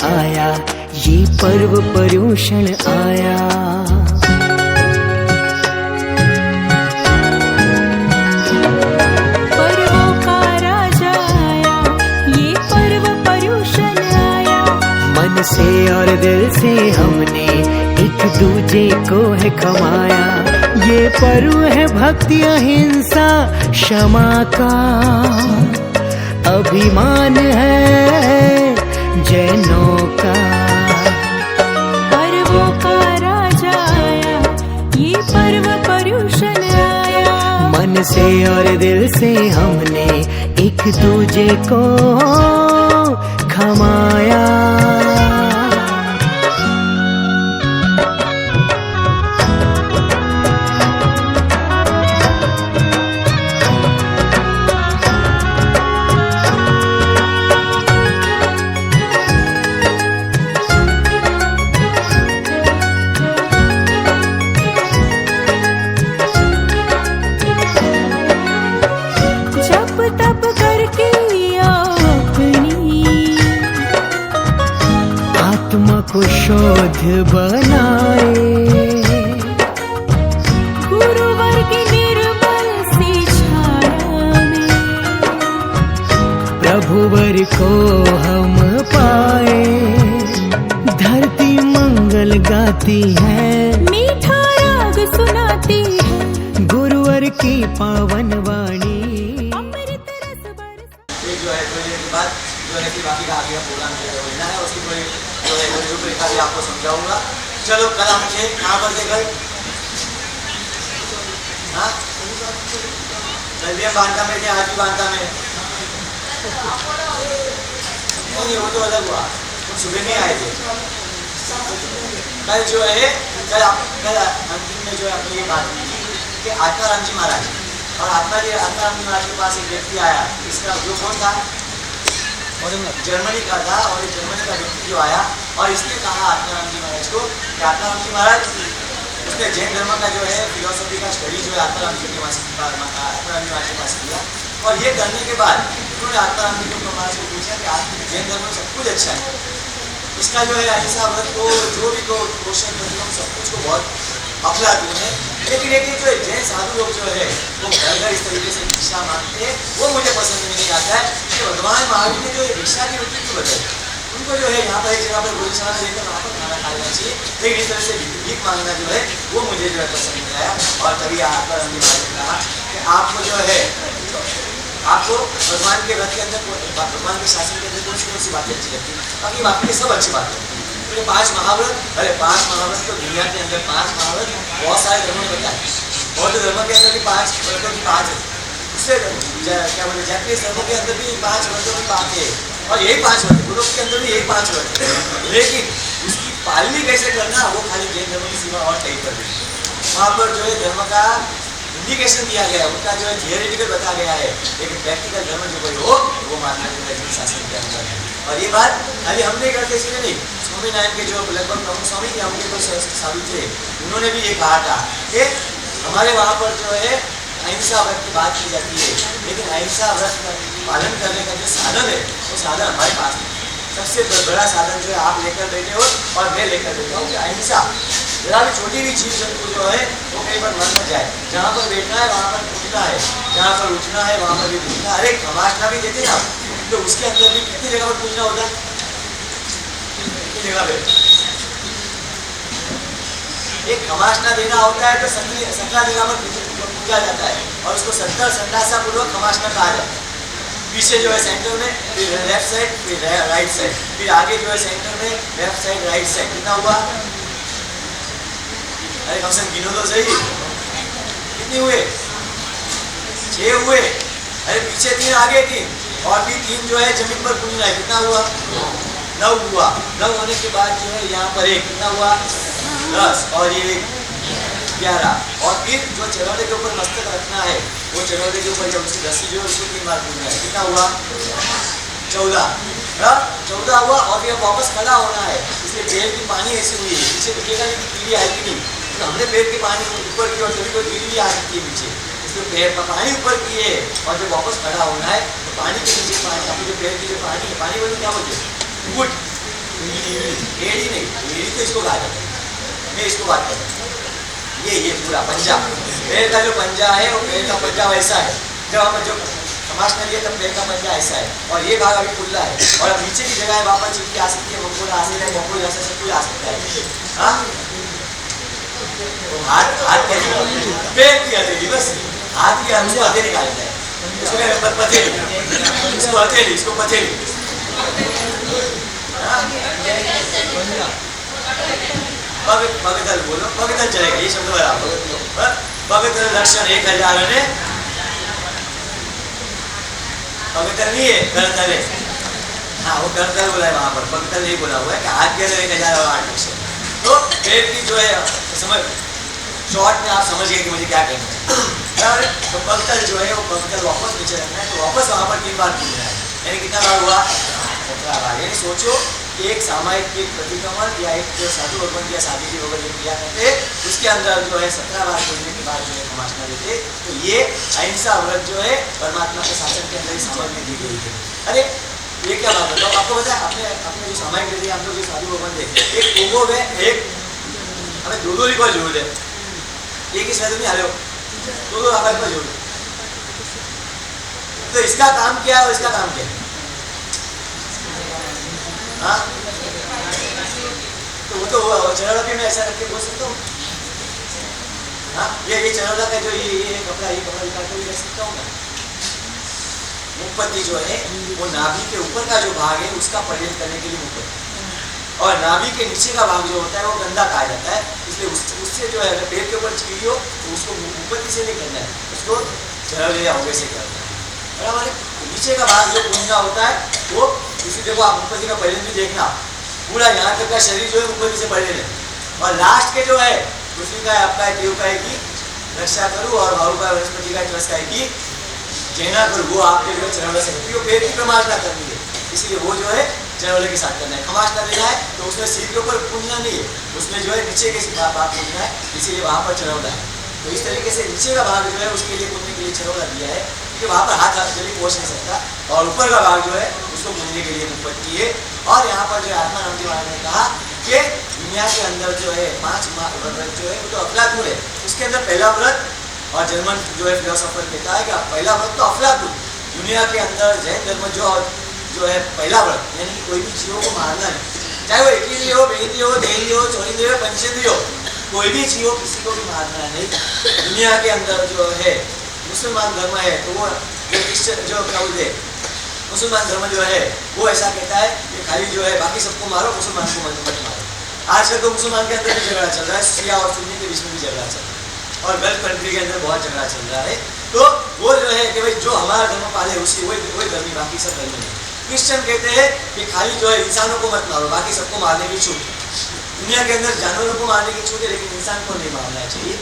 आया, ये पर्व पर्यूषण आया। पर्वों का राजा आया, ये पर्व पर्यूषण आया। मन से और दिल से हमने एक दूजे को है खमाया। ये पर्व है भक्ति अहिंसा क्षमा का, अभिमान है जैनों का। पर्वों का राजा आया, ये पर्व पर्यूषण आया। मन से और दिल से हमने एक दूजे को खमाया। तप करके अपनी आत्मा को शोध बनाए। गुरुवर की निर्मल सी छाया में प्रभुवर को हम पाए। धरती मंगल गाती है, मीठा राग सुनाती है। गुरुवर की पावन वाणी। जो है थोड़ी देर के बाद जो है कि बाकी का आगे प्रोग्राम होना है, उसकी थोड़ी जो है रूपरेखा भी आपको समझाऊंगा। चलो कल हम थे कहाँ पर थे कल? हाँ, कल भी हम बांका में थे, आज भी बांका में। नहीं वो तो अलग हुआ, हम सुबह नहीं आए थे। कल जो है कल अंतिम में जो है अपनी ये बात की कि आत्माराम जी महाराज और आत्माराम जी महाराज के पास एक व्यक्ति आया। इसका जो कौन था? जर्मनी का था। और जर्मनी का व्यक्ति जो आया और इसने कहा आत्माराम जी महाराज को कि आत्माराम जी महाराज, उसने जैन धर्म का जो है फिलोसफी का स्टडी जो है आत्माराम जी महाराज के पास किया। और ये करने के बाद उन्होंने आत्माराम जी महाराज को पूछा कि आप जैन धर्म में सब कुछ अच्छा है, इसका जो है अहिंसा व्रत को जो भी क्वेश्चन करते सब कुछ को बहुत अपलाते हैं, लेकिन एक जो जैन साधु लोग जो है वो घर घर इस तरीके से भिक्षा मांगते हैं, वो मुझे पसंद नहीं आता है कि भगवान महावीर ने जो भिक्षा की वृत्ति क्यों बताई। उनको जो है यहाँ पर एक जगह पर भोजनशाला देकर वहाँ पर खाना खा लेना चाहिए, लेकिन इस तरह से भीख मांगना जो है वो मुझे जो है पसंद नहीं आया। और तभी आत्माराम जी महाराज ने कहा कि आपको जो है आपको भगवान के व्रत के अंदर भगवान के शासन के अंदर कौन सी बातें अच्छी लगती है? बाकी के सब अच्छी बातें। तो 5 महाव्रत, अरे 5 महाव्रत तो दुनिया के अंदर 5 महाव्रत बहुत सारे धर्मों में बताए। बौद्ध धर्म के अंदर भी 5 व्रतों की बात है, उससे क्या बोलते जैपनीज धर्मों के अंदर भी 5 व्रतों की बात है। और यही 5 व्रत गुरु के अंदर भी यही 5 व्रत है, लेकिन उसकी पालनी कैसे करना वो खाली जैन धर्म की सीमा और तय कर दी। वहाँ पर जो है धर्म का इंडिकेशन दिया गया है, उनका जो है थियोरेटिकल बताया गया है, लेकिन प्रैक्टिकल धर्म जो कोई हो वो मानना जो है शासन के अंदर है। और ये बात खाली हम नहीं करते इसलिए नहीं, स्वामीनारायण के जो लगभग प्रमुख स्वामी थे, उनके कोई साधु थे, उन्होंने भी ये कहा था कि हमारे वहाँ पर जो है अहिंसा व्रत की बात की जाती है, लेकिन अहिंसा व्रत पालन करने का जो साधन है वो साधन हमारे पास नहीं। सबसे बड़ा साधन जो है आप लेकर बैठे हो और मैं लेकर बैठा हूँ कि अहिंसा। जरा भी छोटी भी चीज जंतु जो है वो कहीं पर मर न जाए। जहाँ पर बैठना है वहाँ पर उठना है, जहाँ पर उठना है वहाँ पर भी उठना। अरे खमासना भी देते ना, तो उसके अंदर भी कितनी जगह पर पूजना होता है? कितनी जगह पे एक खमासना देना होता है तो 17 जगह पर पूजा जाता है और उसको 70 संडासा पूर्वक खमासना कहा जाता है। पीछे जो है सेंटर में, फिर लेफ्ट साइड, फिर राइट साइड, फिर आगे जो है सेंटर में लेफ्ट साइड राइट साइड। कितना हुआ? अरे कम से कम गिनो तो सही, कितने हुए? 6 हुए। अरे पीछे 3 आगे 3 और भी 3 जो है जमीन पर पूजना है। कितना हुआ? 9 हुआ। 9 होने के बाद जो है यहाँ पर 1 कितना हुआ? 10 और ये 11। और फिर जो चरौदे के ऊपर मस्तक रखना है वो चरौदे के ऊपर जब उसकी रस्सी जो है उसको 3 बार पूजना है। कितना हुआ? 14। 14 हुआ। और फिर वापस खड़ा होना है, इसलिए पैर की पानी ऐसी हुई है, पीछे दिखेगा नहीं कि कीड़ी आएगी नहीं, तो हमने पैर की पानी ऊपर की और तभी कोई कीड़ी आ सकती है नीचे, इसलिए पैर का पानी ऊपर की है। और जब वापस खड़ा होना है तो पानी के नीचे पानी, अपने जो पैर की जो पानी है, पानी बोलते क्या बोलते हैं? गुट, एड़ी नहीं, एड़ी तो इसको कहा जाता है, मैं इसको बात कर रहा हूँ। ये पूरा पंजा, पैर का जो पंजा है वो पैर का पंजा वैसा है, जब हम जो समाज कर लिए तब पैर का पंजा ऐसा है, और ये भाग अभी खुला है, और अब नीचे की जगह है, वहाँ पर चींटी आ सकती है, मकोड़ा आ सकता है, मकोड़ा जैसा सब कुछ आ सकता है। हाँ, तो हाथ कैसे पैर की हथेली, बस हाथ की हमसे हथेली निकालता है, इसको पथेली, इसको हथेली, इसको पथेली। भगतल बोलो, भगतल चलेगा, ये शब्द बराबर। भगतल लक्षण 1000 ने भगतल नहीं है, करतल है। हाँ, वो करतल बोला है वहां पर, भगतल नहीं बोला हुआ है कि हाथ के 1008 लक्षण। तो पेट की जो है समझ, शॉर्ट में आप समझ गए कि मुझे क्या कहना है। तो भगतल जो है वो भगतल वापस नीचे रखना है, तो वापस वहां पर 3 बार पूछना है, यानी कितना बार हुआ, 17 बार। यानी सोचो एक सामायिक एक प्रतिक्रमण या एक जो साधु भगवान या साधु जी वगैरह जो किया करते, उसके अंदर जो है 17 बार बोलने के बाद जो है खमासना देते। तो ये अहिंसा व्रत जो है परमात्मा के शासन के अंदर ही सामायिक में दी गई है। अरे ये क्या बात है, तो आपको पता है अपने जो सामायिक देते हैं हम लोग जो साधु भगवान देते, एक कोगो है, एक हमें दो रिकॉर्ड जरूर है, एक ही शायद नहीं आ रहे हो, दो आवाज पर जोड़। तो इसका काम क्या है और इसका काम क्या है? हाँ, तो वो तो चरौला में ऐसा रख के बोल सकता हूँ। हाँ, ये चरौला का जो ये कपड़ा निकाल के रख सकता हूँ ना। मुखपत्ति जो है वो नाभि के ऊपर का जो भाग है उसका परिणत करने के लिए मुखपत्ति, और नाभि के नीचे का भाग जो होता है वो गंदा कहा जाता है, इसलिए उससे जो है अगर पेट के ऊपर चिड़ी हो तो उसको मुखपत्ति से नहीं करना है, उसको चरौले या होगे से करना है। बराबर है। नीचे का भाग जो पूंजा होता है वो इसी, देखो आप मुखपत्ति का परिणत भी देखना, पूरा यहाँ तक का शरीर जो है मुखपत्ति से परिणत है, और लास्ट के जो है उसमें का आपका देव का है कि रक्षा करूँ, और भाव का वनस्पति का ट्रस्ट का है कि कहना करूँ, वो आपके जो चरौले से होती है, वो पेट की प्रमाणना करनी है, इसलिए वो जो है चरौले के साथ करना है। खमासना देना है तो उसमें सिर के ऊपर पूंजना नहीं है, उसमें जो है नीचे के भाग पूंजना है, इसीलिए वहाँ पर चरौला है। तो इस तरीके से नीचे का भाग जो है उसके लिए पूंजने के लिए चरौला दिया है, क्योंकि वहाँ पर हाथ जल्दी पहुँच नहीं सकता, और ऊपर का भाग जो है उसको पूंजने के लिए मुखपत्ति है। और यहाँ पर जो आत्मानंद महाराज ने कहा कि दुनिया के अंदर जो है 5 व्रत जो है वो तो अफलातून है, उसके अंदर पहला व्रत, और जर्मन जो है फिलोसोफर कहता है कि पहला व्रत तो अफलातून, दुनिया के अंदर जैन धर्म जो है पहला व्रत, यानी कि कोई भी जीवों को मारना नहीं, चाहे वो एकेंद्रिय हो, बेंद्रिय हो, देहेंद्रिय हो, चौरेंद्रिय हो, पंचेंद्रिय हो, कोई भी जीव हो किसी को भी मारना नहीं। दुनिया के अंदर जो है मुसलमान धर्म है, तो वो जो क्या बोलते हैं मुसलमान धर्म जो है वो ऐसा कहता है कि खाली जो है बाकी सबको मारो, मुसलमान को मत मारो। आजकल तो मुसलमान के अंदर भी झगड़ा चल रहा है, शिया और सुन्नी के बीच में भी झगड़ा चल रहा है, और गल्फ कंट्री के अंदर बहुत झगड़ा चल रहा है। तो वो जो है कि भाई जो हमारा धर्म पाले उसी वही धर्मी, बाकी सब धर्म नहीं। क्रिश्चियन कहते हैं कि खाली जो है इंसानों को मत मारो, बाकी सबको मारने की छूट। दुनिया के अंदर जानवरों को मारने की छूट है, लेकिन इंसान को नहीं मारना चाहिए।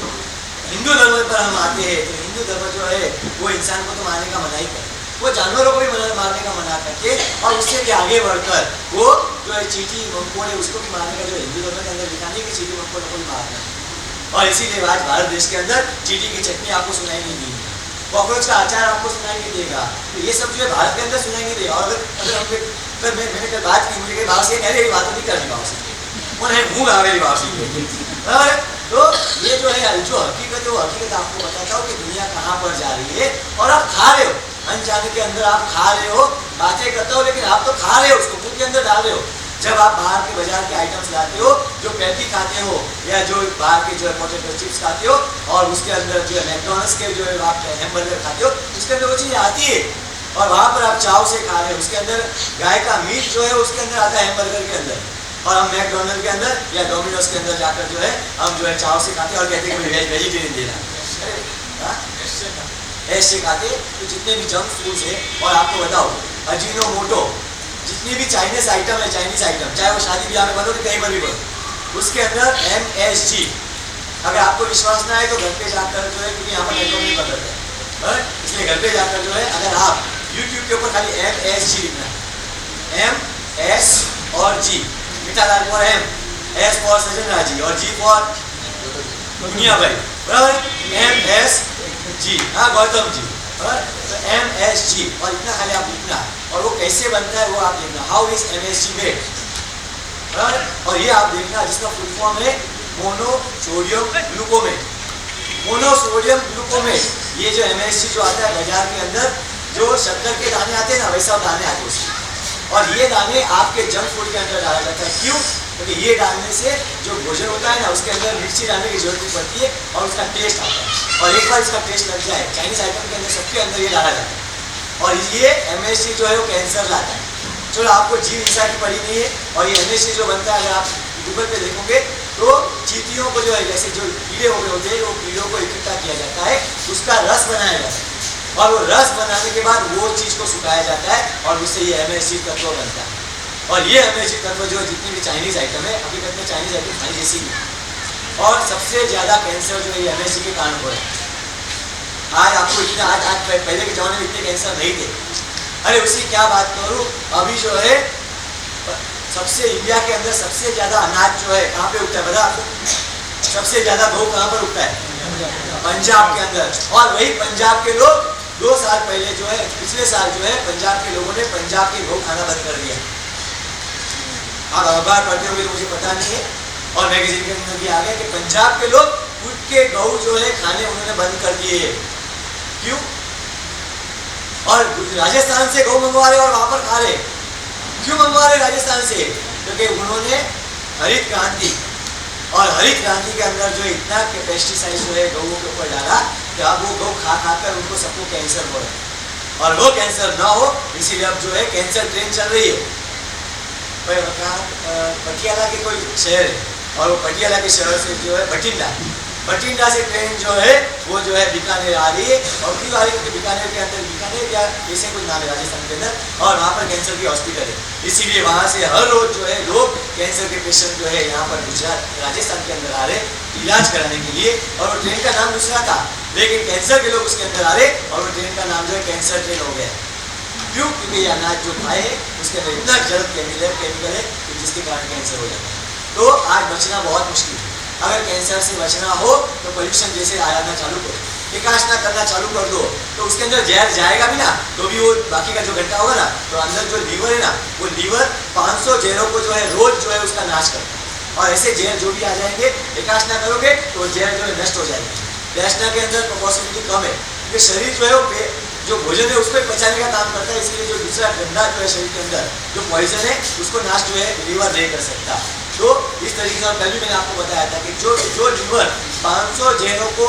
हिंदू धर्म पर हम आते हैं तो हिंदू धर्म जो है वो इंसान को तो मारने का मना ही करते, वो जानवरों को भी मारने का मना करके, और उससे भी आगे बढ़कर वो जो है चींटी मंकोड़े उसको भी मारने का जो हिंदू धर्म के अंदर लिखा नहीं कि चींटी मंकोड़े को भी मारना है। और इसीलिए आज भारत देश के अंदर चींटी की चटनी आपको सुनाई नहीं देगी, कॉकरोच का अचार आपको सुनाई नहीं देगा, तो ये सब जो है भारत के अंदर सुनाई नहीं देगा। और अगर मैंने कल बात की, मुझे कहीं भाव से कह रही बात नहीं करनी, भाव से वो नहीं मुँह आ मेरी भाव से। तो ये जो है जो हकीकत है वो हकीकत आपको बताता हूँ कि दुनिया कहाँ पर जा रही है, और आप खा रहे हो, अनजाने के अंदर आप खा रहे हो, बातें करते हो लेकिन आप तो खा रहे हो, उसको मुंह के अंदर डाल रहे हो। जब आप बाहर के बाजार के आइटम्स लाते हो, जो पैटी खाते हो या जो बाहर के जो है पोटैटो चिप्स खाते हो, और उसके अंदर जो है मैकडॉनल्ड्स के जो है आप हैमबर्गर खाते हो, उसके अंदर वो चीज़ आती है, और वहाँ पर आप चाव से खा रहे हो। उसके अंदर गाय का मीट जो है उसके अंदर आता है हैमबर्गर के अंदर, और हम मैकडॉनल्ड के अंदर या डोमिनोज के अंदर जाकर जो है हम जो है चाव से खाते हैं, और कहते हैं कि वेजिटेरियन देना ऐसे खाते। तो जितने भी जंक फूड्स है, और आपको बताओ अजीनोमोटो, जितनी भी चाइनीज आइटम है, चाइनीज आइटम चाहे वो शादी ब्याह में बनो कि कहीं पर भी बनो, उसके अंदर MSG। अगर आपको विश्वास ना है तो घर पे जाकर जो है, क्योंकि यहाँ पर नेटवर्क नहीं पकड़ता है, इसलिए घर पे जाकर जो है अगर आप YouTube के ऊपर खाली MSG लिखना है, MS और G, Mithalal for M, S for Sajan Raji, और G फॉर दुनिया भाई, बराबर, MSG, हाँ गौतम जी, तो MSG, और इतना खाली आप लिखना, और वो कैसे बनता है वो आप लिखना, हाउ इज MSG मेड, और ये आप देखना जिसका फुल फॉर्म है मोनोसोडियम ग्लूकोमेट। मोनोसोडियम ग्लूकोमेट ये जो MSG जो आता है बाजार के अंदर, जो शक्कर के दाने आते हैं ना, वैसा दाने आते हैं उसके। और ये दाने आपके जंक फूड के अंदर डाला जाता है। क्यों? क्योंकि ये डालने से जो भोजन होता है ना, उसके अंदर मिर्ची डालने की जरूरत नहीं पड़ती है और उसका टेस्ट आता है। और एक बार इसका टेस्ट लग जाए, चाइनीज आइटम के अंदर सबके अंदर ये डाला जाता है। और ये MSG जो है वो कैंसर लाता है। चलो आपको जीव हिंसा की पड़ी नहीं है। और ये MSG जो बनता है, अगर आप गूगल पे देखोगे तो चींटियों को जो है, जैसे जो कीड़े हो गए होते हैं, वो कीड़ों को इकट्ठा किया जाता है, उसका रस बनाया जाता है और वो रस बनाने के बाद वो चीज़ को सुखाया जाता है और उससे ये MSG तत्व बनता है। और ये MSG तत्व जो जितनी भी चाइनीज आइटम है, हकीकत में चाइनीज आइटम खाने जैसी नहीं। और सबसे ज़्यादा कैंसर जो है ये MSG के कारण हो रहा है। आज आपको इतना आज पहले के ज़माने में इतने कैंसर नहीं थे। अरे उसकी क्या बात करूँ, अभी जो है सबसे इंडिया के अंदर सबसे ज़्यादा अनाज जो है कहाँ पे उगता है बता आपको? सबसे ज़्यादा गेहूँ कहाँ पर उगता है? पंजाब के अंदर। और वही पंजाब के लोग 2 साल पहले जो है, पिछले साल जो है, पंजाब के लोगों ने पंजाब के गेहूँ खाना बंद कर दिया। आप अखबार पढ़ते होंगे तो मुझे पता नहीं है, और मैगजीन के अंदर भी आ गया कि पंजाब के लोग खुद के गेहूँ जो है खाने उन्होंने बंद कर दिए। क्यों? और राजस्थान से गेहूँ मंगवा रहे और वहाँ पर खा रहे। क्यों मंगवा रहे राजस्थान से? क्योंकि उन्होंने हरित क्रांति, और हरित क्रांति के अंदर जो इतना पेस्टिसाइड जो है गऊ के ऊपर डाला कि अब वो गऊ खा खाकर उनको सबको कैंसर हो रहा है। और वो कैंसर ना हो इसीलिए अब जो है कैंसर ट्रेन चल रही है। पटियाला के कोई शहर है और वो पटियाला के शहर से जो है बठिंडा से ट्रेन जो है वो जो है बीकानेर आ रही है। और क्यों आ रही है? क्योंकि बीकानेर के अंदर, बीकानेर या ऐसे कोई नाम है राजस्थान के अंदर, और वहाँ पर कैंसर की हॉस्पिटल है। इसीलिए वहाँ से हर रोज जो है लोग कैंसर के पेशेंट जो है यहाँ पर गुजरात राजस्थान के अंदर आ रहे इलाज कराने के लिए। और वो ट्रेन का नाम दूसरा था, लेकिन कैंसर के लोग उसके अंदर आ रहे और वो ट्रेन का नाम जो है कैंसर ट्रेन हो गया। क्यों? क्योंकि ये अनाज जो खाए हैं उसके अंदर इतना जरूरत केमिकल है कि जिसके कारण कैंसर हो जाता है। तो आज बचना बहुत मुश्किल है। अगर कैंसर से बचना हो तो पोल्यूशन जैसे आना चालू करो, विकास ना करना चालू कर दो, तो उसके अंदर जहर जाएगा भी ना, तो भी वो बाकी का जो घंटा होगा ना, तो अंदर जो लीवर है ना, वो लीवर 500 जहरों को जो है रोज जो है उसका नाश करता है। और ऐसे जहर जो भी आ जाएंगे, विकास ना करोगे तो जहर जो है नष्ट हो जाएंगे। नष्ट के अंदर पॉसिबिलिटी कम है, क्योंकि शरीर जो है जो भोजन है उसको पचाने का काम करता है। इसलिए जो दूसरा गंदा जो है शरीर के अंदर जो पॉइजन है उसको नाश जो है लीवर नहीं कर सकता। तो इस तरीके से, और कल भी मैंने आपको बताया था कि जो लीवर 500 जहरों को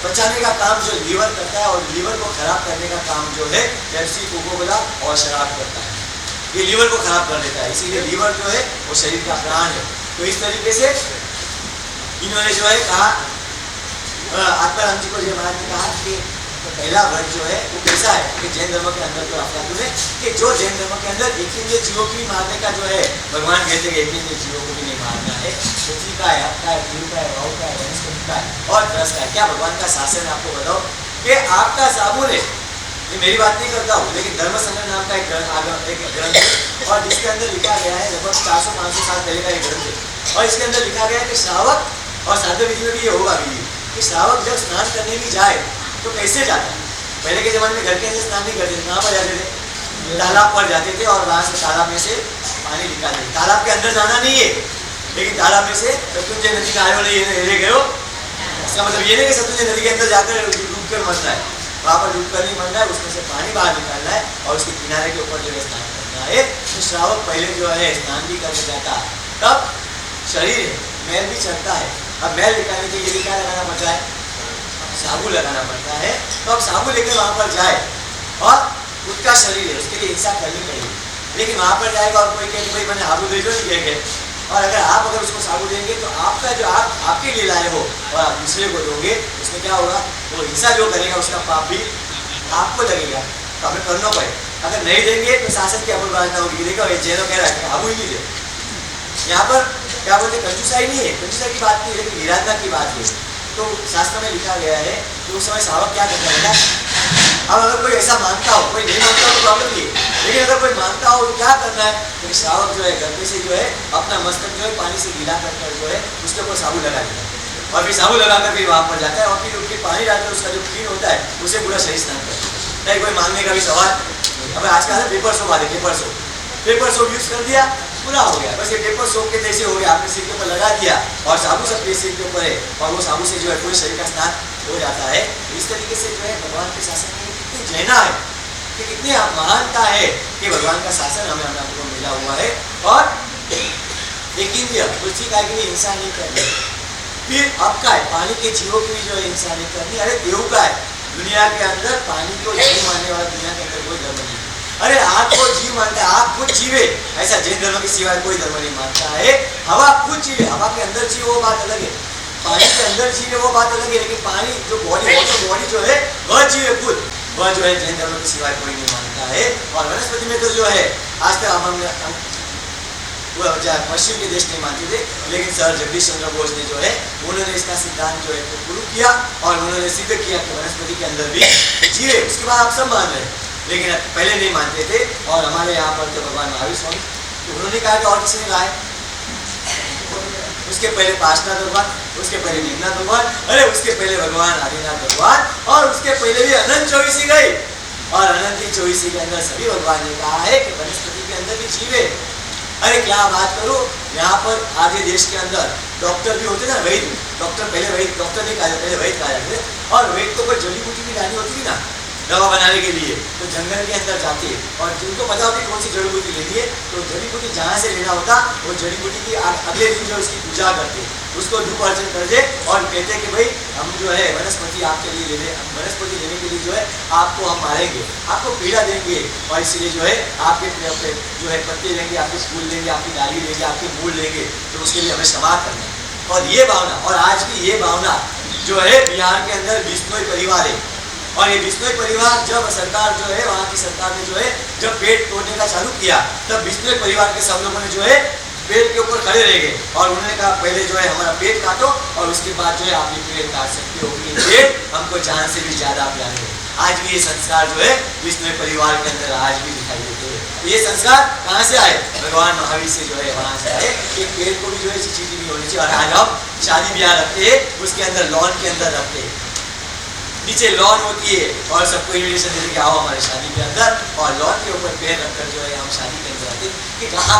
पचाने का काम जो लीवर करता है, और लीवर को खराब करने का काम जो है पेप्सी, कोको कोला और शराब करता है। ये लीवर को खराब कर देता है। इसीलिए लीवर जो है वो शरीर का प्राण है। तो इस तरीके से इन्होंने जो है कहा, आत्माराम जी को जय महाराज ने कहा कि पहला वर्ग जो है वो कैसा है कि जैन धर्म के अंदर तो अफलातून है कि जो जैन धर्म के अंदर एक जीवों की मारने का जो है, भगवान कहते हैं एक जीवों को भी नहीं मारना है। पृथ्वी का है, आपका है, पीरू का है, वाहु का है, वनस्पति का है और तरस का है। क्या भगवान का शासन है? आपको बताओ कि आपका साबुन है, ये मेरी बात नहीं करता हूँ, लेकिन धर्म संग्रह नाम का एक ग्रंथ है और जिसके अंदर लिखा गया है, लगभग 400-500 साल पहले का एक ग्रंथ है। और इसके अंदर लिखा गया है कि श्रावक, और साध्य विधि में भी ये होगा भी कि श्रावक जब स्नान करने भी जाए तो कैसे जाता है? पहले के ज़माने में घर के अंदर स्नान नहीं करते थे, कहाँ पर जाते थे? तालाब पर जाते थे और वहाँ से तालाब में से पानी निकालते थे। तालाब के अंदर जाना नहीं है, लेकिन तालाब में से सतलुज नदी का आए वाले ये गए हो, इसका मतलब ये नहीं कि सतलुज नदी के अंदर जाकर डूब कर मरना है। वहाँ पर डूब कर नहीं मरना है, उसमें से पानी बाहर निकालना है और उसके किनारे के ऊपर जो है स्नान करना है। तो श्रावक पहले जो है स्नान भी करके जाता, तब शरीर है, मैल भी चढ़ता है। अब मैल निकालने के लिए क्या लगाना पड़ता है? साबुन लगाना पड़ता है। तो अब साबुन लेकर वहाँ पर जाए और उसका शरीर है, उसके लिए हिंसा करनी पड़ेगी। लेकिन वहाँ पर जाएगा और कोई कहे भाई मैंने साबुन दे दो, नहीं कहेंगे। और अगर उसको साबुन देंगे तो आपका जो आपके लिए लाए हो और आप दूसरे को दोगे, उसमें क्या होगा? वो हिंसा जो करेगा उसका पाप भी आपको लगेगा, तो हमें करना पड़े। अगर नहीं देंगे तो शासन की अपमानना होगी। देखो ये जैनो कह रहा है कि साबुन ही नहीं दे। यहाँ पर क्या बोलते, कंजूसाई नहीं है, कंजूसाई की बात नहीं है, लेकिन निराधना की बात है। तो शास्त्र में लिखा गया है कि उस समय श्रावक क्या करता है? अब अगर कोई ऐसा मानता हो, कोई नहीं मानता हो तो प्रॉब्लम नहीं है, लेकिन अगर कोई मानता हो तो क्या करना है? तो श्रावक जो है गलती से जो है अपना मस्तक जो है पानी से गीला कर जो है उसके ऊपर साबुन लगा देता है और फिर साबुन लगाकर फिर वहाँ पर जाता है और फिर पानी डालकर उसका जो क्लीन होता है उसे पूरा सही स्नान करता है। नहीं कोई मांगने का भी सवाल। अब आजकल है पेपर सोप आ रहे, पेपर सोप यूज़ कर दिया, पूरा हो गया, बस ये पेपर सोप के जैसे हो गया, आपने सिर के ऊपर लगा दिया और साबु सबके सिर के ऊपर है और वो साबु से जो है पूरे शरीर का स्नान हो जाता है। इस तरीके से जो है भगवान के शासन में कितनी जैना है, कि कितनी महानता है कि भगवान का शासन हमें हमको मिला हुआ है। और एक इंद्रिय पृथ्वी का भी हिंसा नहीं करनी, फिर अब का है पानी के जीवों की भी जो है हिंसा नहीं करनी। अरे देव का है, दुनिया के अंदर पानी को जीव मानने वाला दुनिया के अंदर कोई धर्म नहीं। अरे आग को जीव मानता है, आग खुद जीवे, ऐसा जैन धर्म के सिवाय कोई धर्म नहीं मानता है। हवा खुद जीवे, हवा के अंदर जीव वो बात अलग है, पानी के अंदर जीवे वो बात अलग है, लेकिन पानी जो बॉडी वाटर बॉडी जो है वह जीवे खुद, वह जो है जैन धर्म के सिवाय कोई नहीं मानता है। और वनस्पति में तो जो है आज तक हम पश्चिम के देश नहीं मानते थे, लेकिन सर जगदीश चंद्र बोस ने जो है उन्होंने इसका सिद्धांत जो है तो शुरू किया और उन्होंने सिद्ध किया कि वनस्पति के अंदर भी जीवे। उसके बाद आप सब मान रहे हैं, लेकिन पहले नहीं मानते थे। और हमारे यहाँ पर तो भगवान महावीर स्वामी, तो उन्होंने कहा कि और किसी ने कहा है, उसके पहले पार्श्वनाथ भगवान, उसके पहले नीमनाथ भगवान, अरे उसके पहले भगवान आदिनाथ भगवान, और उसके पहले भी अनंत चौबीसी गई। और अनंत चौबीसी के अंदर सभी भगवान ने कहा है कि वनस्पति के अंदर भी जीवे। अरे क्या बात करो, यहाँ पर आधे देश के अंदर डॉक्टर भी होते ना, वैद्य डॉक्टर, पहले वैद्य डॉक्टर नहीं कहा जाता, पहले वैद्य कहा जाते। और वैद्य को कोई जड़ी बूटी भी लानी होती थी ना दवा बनाने के लिए, तो जंगल के अंदर जाते और जिनको पता होती कौन सी जड़ी बूटी लेनी है, तो जड़ी बूटी जहाँ से लेना होता वो जड़ी बूटी की अगले दिन जो उसकी पूजा करते, उसको धूप अर्चन कर दे और कहते कि भाई हम जो है वनस्पति आपके लिए ले लें, वनस्पति लेने के लिए जो है आपको हम मारेंगे, आपको पीड़ा देंगे, और इसीलिए जो है आपके जो है पत्ते लेंगे, आपके फूल लेंगे, आपकी डाली लेंगे, आपके मूल लेंगे, तो उसके लिए हमें क्षमा करना। और ये भावना, और आज भी ये भावना जो है बिहार के अंदर बिश्नोई परिवार है। और ये बिश्नोई परिवार जब सरकार जो है वहाँ की सरकार ने जो है जब पेड़ तोड़ने का चालू किया, तब बिश्नोई परिवार के सब लोगों ने जो है पेड़ के ऊपर खड़े रह गए और उन्होंने कहा पहले जो है हमारा पेड़ काटो और उसके बाद जो है आप ये पेड़ काट सकते हो, ये पेड़ हमको जान से भी ज्यादा प्यारे है। आज भी ये संस्कार जो है बिश्नोई परिवार के अंदर आज भी दिखाई देते हैं। ये संस्कार कहाँ से आए? भगवान महावीर से जो है वहाँ से आए। एक पेड़ को भी जो है चीटी नहीं होनी चाहिए। और आज हम शादी ब्याह रखते हैं, उसके अंदर लॉन के अंदर रखते हैं, नीचे लॉन होती है और सबको इन्विटेशन देते कि आओ हमारे शादी के अंदर, और लॉन के ऊपर पेड़ रखकर जो है हम शादी के अंदर आते कि कहाँ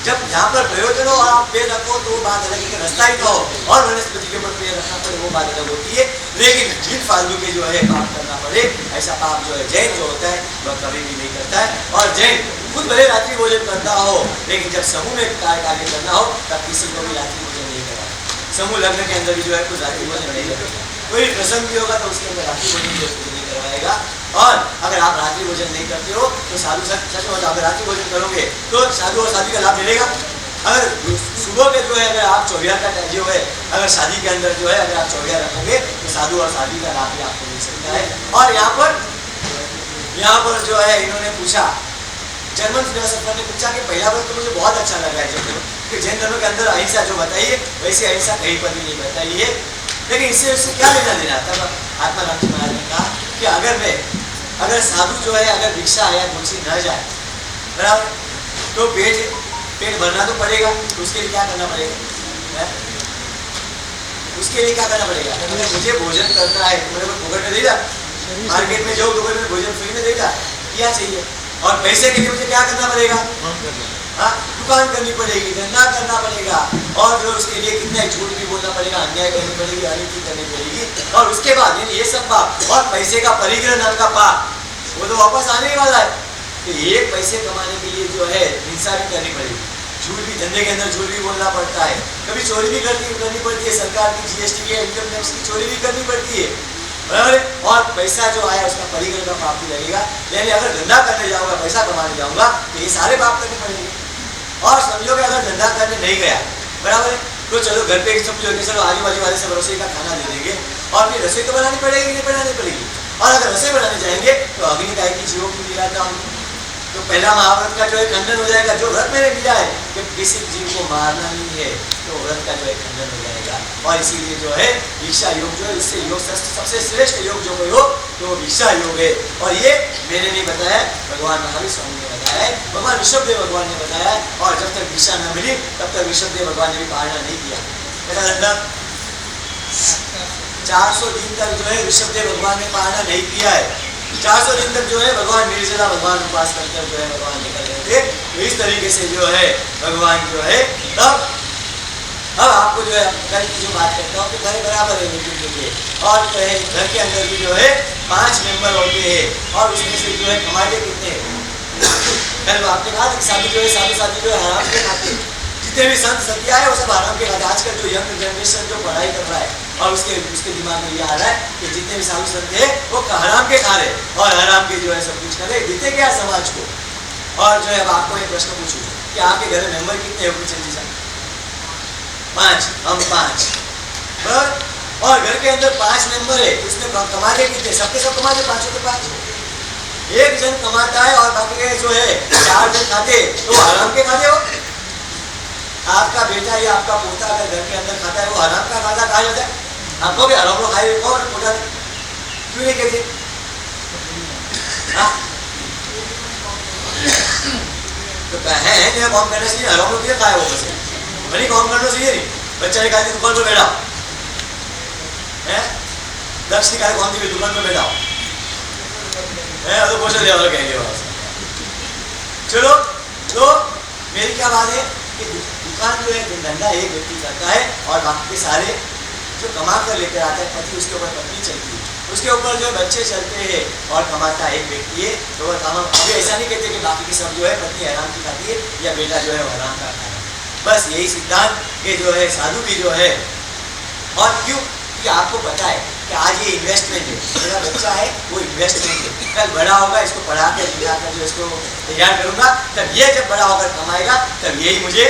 जब जहाँ पर प्रयोजन हो और आप पेड़ रखो तो वो बात अलग है कि रास्ता ही तो हो, और वनस्पति के ऊपर पेड़ रखना पड़े वो बात अलग होती है। लेकिन बिन फालतू के जो है पाप करना पड़े, ऐसा पाप जो है जैन जो होता है वह कभी भी नहीं करता है। और जैन खुद भले रात्रि भोजन करता हो, लेकिन जब समूह में कार्य करना हो तब किसी को भी रात्रि भोजन नहीं करना। समूह लग्न के अंदर भी जो है कुछ रात्रि भोजन नहीं करेगा, कोई प्रसंग भी होगा तो उसके अंदर रात्रि भोजन नहीं करवाएगा। और अगर आप रात्रि भोजन नहीं करते हो तो साधु सच में अगर रात्रि भोजन करोगे तो साधु और शादी का लाभ मिलेगा। अगर सुबह के जो है अगर आप चौबिया का जो है अगर शादी के अंदर जो है अगर आप चौबिया रखोगे तो साधु और शादी का लाभ भी आपको मिल सकता है। और यहाँ पर जो है इन्होंने पूछा, जर्मन फिलोसोफर ने पूछा कि पहला वर्ग तो मुझे बहुत अच्छा लगा है कि जैन धर्म के अंदर अहिंसा जो बताई है वैसे अहिंसा कहीं पर भी नहीं बताई है, लेकिन इससे उससे क्या लेना देना। तब आत्माराम जी महाराज ने कहा कि अगर साधु जो है अगर भिक्षा या गुलसी न जाए बराबर, तो पेट भरना तो पड़ेगा, तो उसके लिए क्या करना पड़ेगा? उसके लिए क्या करना पड़ेगा? अगर मुझे भोजन करना है तो मेरे को फोकट में देगा, मार्केट में जाओ दुकान में भोजन फ्री में देगा, क्या चाहिए? और पैसे के लिए मुझे क्या करना पड़ेगा? दुकान करनी पड़ेगी, धंधा करना पड़ेगा, और जो उसके लिए कितना झूठ भी बोलना पड़ेगा, अन्याय करनी पड़ेगी, अनिति करनी पड़ेगी। और उसके बाद ये सब पाप और पैसे का परिग्रह नाम का पाप वो तो वापस आने ही वाला है। तो ये पैसे कमाने के लिए जो है हिंसा भी करनी पड़ेगी, झूठ भी, धंधे के अंदर झूठ भी बोलना पड़ता है, कभी चोरी भी करनी पड़ती है, सरकार की जीएसटी की इनकम टैक्स की चोरी भी करनी पड़ती है बराबर। और पैसा जो आया उसका परिग्रह का पाप भी लगेगा। यानी अगर धंधा करने जाऊंगा, पैसा कमाने जाऊंगा तो ये सारे पाप करने पड़ेंगे। और समझो कि अगर धंधा करने नहीं गया बराबर, तो चलो घर पे समझो कि चलो आजू बाजू वाले सब रसोई का खाना दे देंगे, और फिर रसोई तो बनानी पड़ेगी नहीं बनानी पड़ेगी। और अगर रसोई बनाने जाएंगे तो अग्नि काय की जीवों को मिलाता हूँ, तो पहला महाव्रत का जो है खंडन हो जाएगा। जो व्रत मैंने लिया है कि किसी जीव को मारना नहीं है, तो व्रत का जो है खंडन हो जाएगा। और इसीलिए जो है भिक्षा योग जो है, इससे योग सबसे श्रेष्ठ योग जो कोई हो तो वो भिक्षा योग है। और ये मैंने नहीं बताया, भगवान महावीर स्वामी ने बताया है, भगवान ऋषभदेव भगवान ने बताया है। और जब तक भिक्षा न मिली तब तक ऋषभदेव भगवान ने भी पालना नहीं किया। 400 दिन तक जो है ऋषभदेव भगवान ने पालना नहीं किया है। 400 दिन तक जो है भगवान निर्जला भगवान उपास करके जो है भगवान निकल रहे थे। तो इस तरीके से जो है भगवान जो है तब अब आपको जो है घर की जो बात करता हूँ कि घर बराबर है मिलजुल के लिए, और जो है घर के अंदर भी जो है 5 मेंबर होते हैं, और उसमें से जो है कमाते कितने कल आपने कहा कि शादी जो है शादी जो है आराम के खाते, जितने भी संत सतिया है वो सब आराम के खाते। आजकल जो यंग जनरेशन जो पढ़ाई कर रहा है और उसके दिमाग में ये आ रहा है कि जितने भी साधु संत है वो हराम के खा रहे और हराम के जो है सब कुछ कर रहे, देते क्या समाज को। और जो है अब आपको एक प्रश्न पूछूं कि आपके घर में मेंबर कितने हैं? कुछ जी 5, हम 5 बराबर, और घर के अंदर 5 मेंबर है, उसमें कमाते कितने? सबके सब कमाते 5 के 5। एक जन कमाता है और बाकी के जो है 4 जन खाते, तो हराम के खाते हो। आपका बेटा या आपका पोता अगर घर के अंदर खाता है वो हराम का खाना कहा जाता है। आपको भी हराम लोग खाए कौन पोता क्यों नहीं कहते? तो है काम करना चाहिए, हराम लोग क्या खाए वो बस बनी काम करना चाहिए नहीं। बच्चा निकाल के दुकान पर बैठा है, दक्ष निकाल कौन सी दुकान पर बैठा है तो क्वेश्चन दिया कहेंगे। चलो तो मेरी क्या बात है कि दुकान जो है धंधा एक व्यक्ति करता है और बाकी के सारे जो कमा कर लेकर आता है पति, उसके ऊपर पत्नी चलती है, उसके ऊपर जो बच्चे चलते हैं और कमाता एक व्यक्ति है। तो वह काम अभी ऐसा नहीं कहते कि बाकी के सब जो है पत्नी हराम की खाती है या बेटा जो है हराम का खाता है। बस यही सिद्धांत के जो है साधु भी जो है। और क्यों? कि आपको पता है कि आज ये इन्वेस्टमेंट है, मेरा बच्चा है वो इन्वेस्टमेंट है, कल बड़ा होगा इसको पढ़ा कर लिखा कर जो इसको तैयार करूंगा, तब ये जब बड़ा होकर कमाएगा तब यही मुझे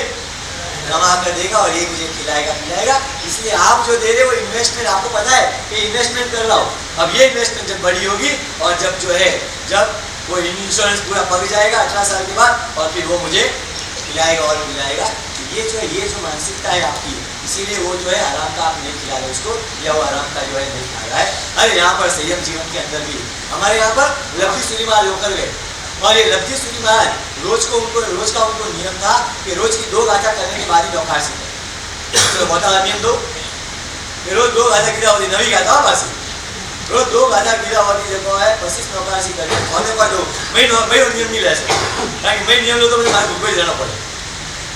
कमा कर देगा और यही मुझे खिलाएगा पिलाएगा। इसलिए आप जो दे रहे वो इन्वेस्टमेंट, आपको पता है कि इन्वेस्टमेंट कर रहा हो। अब ये इन्वेस्टमेंट जब बड़ी होगी और जब जो है जब वो इंश्योरेंस पूरा पक जाएगा 18 साल के बाद, और फिर वो मुझे खिलाएगा और पिलाएगा। ये जो मानसिकता है आपकी, इसीलिए वो जो है आराम का आप नहीं खिला रहे उसको, या वो आराम का जो है नहीं खा रहा है। अरे यहाँ पर संयम जीवन के अंदर भी हमारे यहाँ पर लब्धि सूरी महाराज होकर गए, और ये लब्धि सूरी महाराज रोज का उनको नियम था कि रोज की 2 गाथा करने के बाद ही नौकार सीखे। तो बहुत नियम 2, रोज 2 गाथा गिरा होती नवी गाथा पास रोज 2 गाथा गिरा होती जब है 25 नौकार सी करके होने पर दो मैं नियम नहीं ले सकता, કારણ કે मैं नियम लो तो मुझे मारे भूख जाना पड़े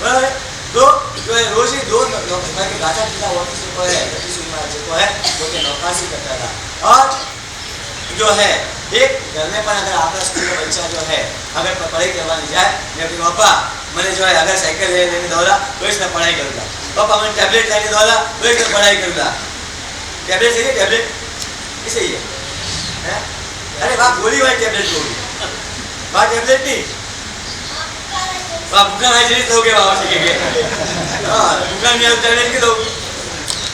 बराबर। तो जो है रोज ही 2 नौकार के गाथा गिरा होती जो है लब्धि सूरी महाराज जो है वो के नौकार सी करता था। और जो है एक घर में अगर आपका स्कूल का बच्चा जो है अगर पढ़ाई करवाने जाए, मैं अपने पापा मैंने जो है अगर साइकिल लेने दौड़ा तो इसमें पढ़ाई करूँगा, पापा मैंने टैबलेट लेने दौड़ा तो इसमें पढ़ाई करूँगा। टैबलेट सही है? टैबलेट ही सही है? अरे वाह गोली वाली टैबलेट होगी, वाह टैबलेट नहीं भूखा भाई जरिए दोगे बाबा सीखेंगे। हाँ भूखा नहीं टैबलेट के दो।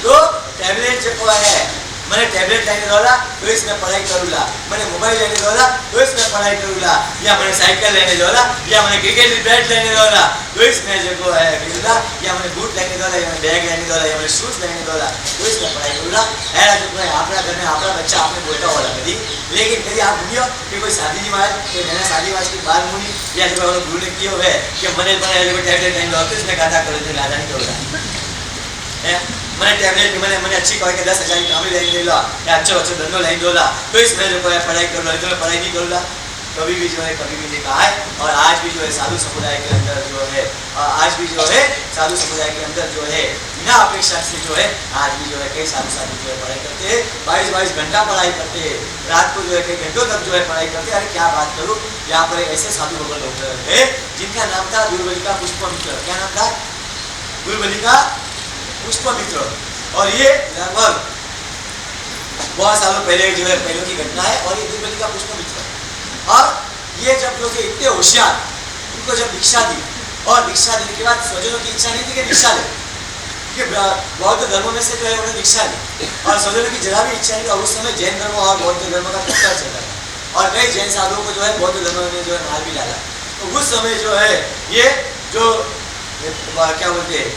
तो टैबलेट जो है मैंने टैबलेट लेने दौड़ा तो इसमें पढ़ाई करूँगा, मैंने मोबाइल लेने दौड़ा तो इसमें पढ़ाई करूँगा, या मैंने साइकिल लेने दौड़ा, या मैंने क्रिकेट बैट लेने दौड़ा तो इसमें जो है करूँगा, या मैंने बूट लेने दौड़ा, या मैंने बैग लेने दौड़ा, या मैंने शूज लेने दौड़ा तो इसमें पढ़ाई करूँगा। ऐसा जो है अपना घर में अपना बच्चा आपने बोलता होगा कभी, लेकिन कभी आप भूलियो कि कोई शादी महाराज कोई नया शादी महाराज की बाल मुनी या जो गुरु ने किया है कि मैंने टैबलेट लेने दौड़ा तो इसमें गाथा करो तो गाथा नहीं करूँगा, मैंने टैबलेट मैंने अच्छी कह के 10,000 की कामी लाइन ले ला या अच्छा धंधो लाइन दो तो इसमें जो है पढ़ाई कर लो, तो पढ़ाई नहीं करूँगा कभी भी जो है कभी भी नहीं कहा है। और आज भी जो है साधु समुदाय के अंदर जो है आज भी जो है साधु समुदाय के अंदर जो है बिना अपेक्षा से जो है आज भी जो है कई साधु जो है पढ़ाई करते हैं, 22 घंटा पढ़ाई करते हैं, रात को जो है कई घंटों तक जो है पढ़ाई करते हैं। अरे क्या बात करूँ, यहाँ पर ऐसे साधु लोग है जिनका नाम था गुरुबलिका पुष्पमित्र। क्या नाम था? गुरुबलिका पुष्पमित्र। और ये लगभग बहुत सालों पहले जो है पहले की घटना है। और ये गुरुबलिका पुष्पमित्र, और ये जब जो थे इतने होशियार, उनको जब दीक्षा दी और दीक्षा देने के बाद स्वजनों की इच्छा नहीं थी कि दीक्षा ले, क्योंकि बौद्ध धर्मों में से जो है उन्होंने दीक्षा ली और स्वजनों की जरा भी इच्छा नहीं था। उस समय जैन धर्म और बौद्ध धर्म का टक्कर चल रहा था और कई जैन साधुओं को जो है बौद्ध धर्म ने जो है मार भी डाला। तो उस समय जो है ये जो क्या बोलते हैं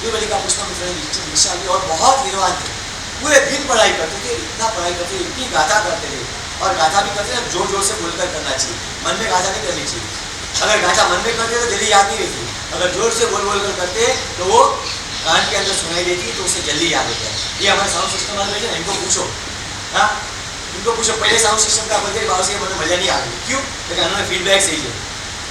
गुरुबलिका पुष्पमित्र ने दीक्षा ली और बहुत विद्वान थे, पूरे दिन पढ़ाई करते थे, इतना पढ़ाई करते थे, इतनी गाथा करते थे। और गाथा भी करते थे जोर जोर से बोलकर करना चाहिए, मन में गाथा नहीं करनी चाहिए। अगर गाथा मन में करते तो जल्दी याद नहीं रहती, अगर जोर से बोल कर करते तो वो कान के अंदर सुनाई देती तो उसे जल्दी याद होता है। ये हमारे साउंड सिस्टम वाले हैं, इनको पूछो। हाँ उनको पूछो पहले साउंड सिस्टम का बोलते बाबूजी मुझे मजा नहीं आ रही, क्यों? लेकिन उन्होंने फीडबैक सही है,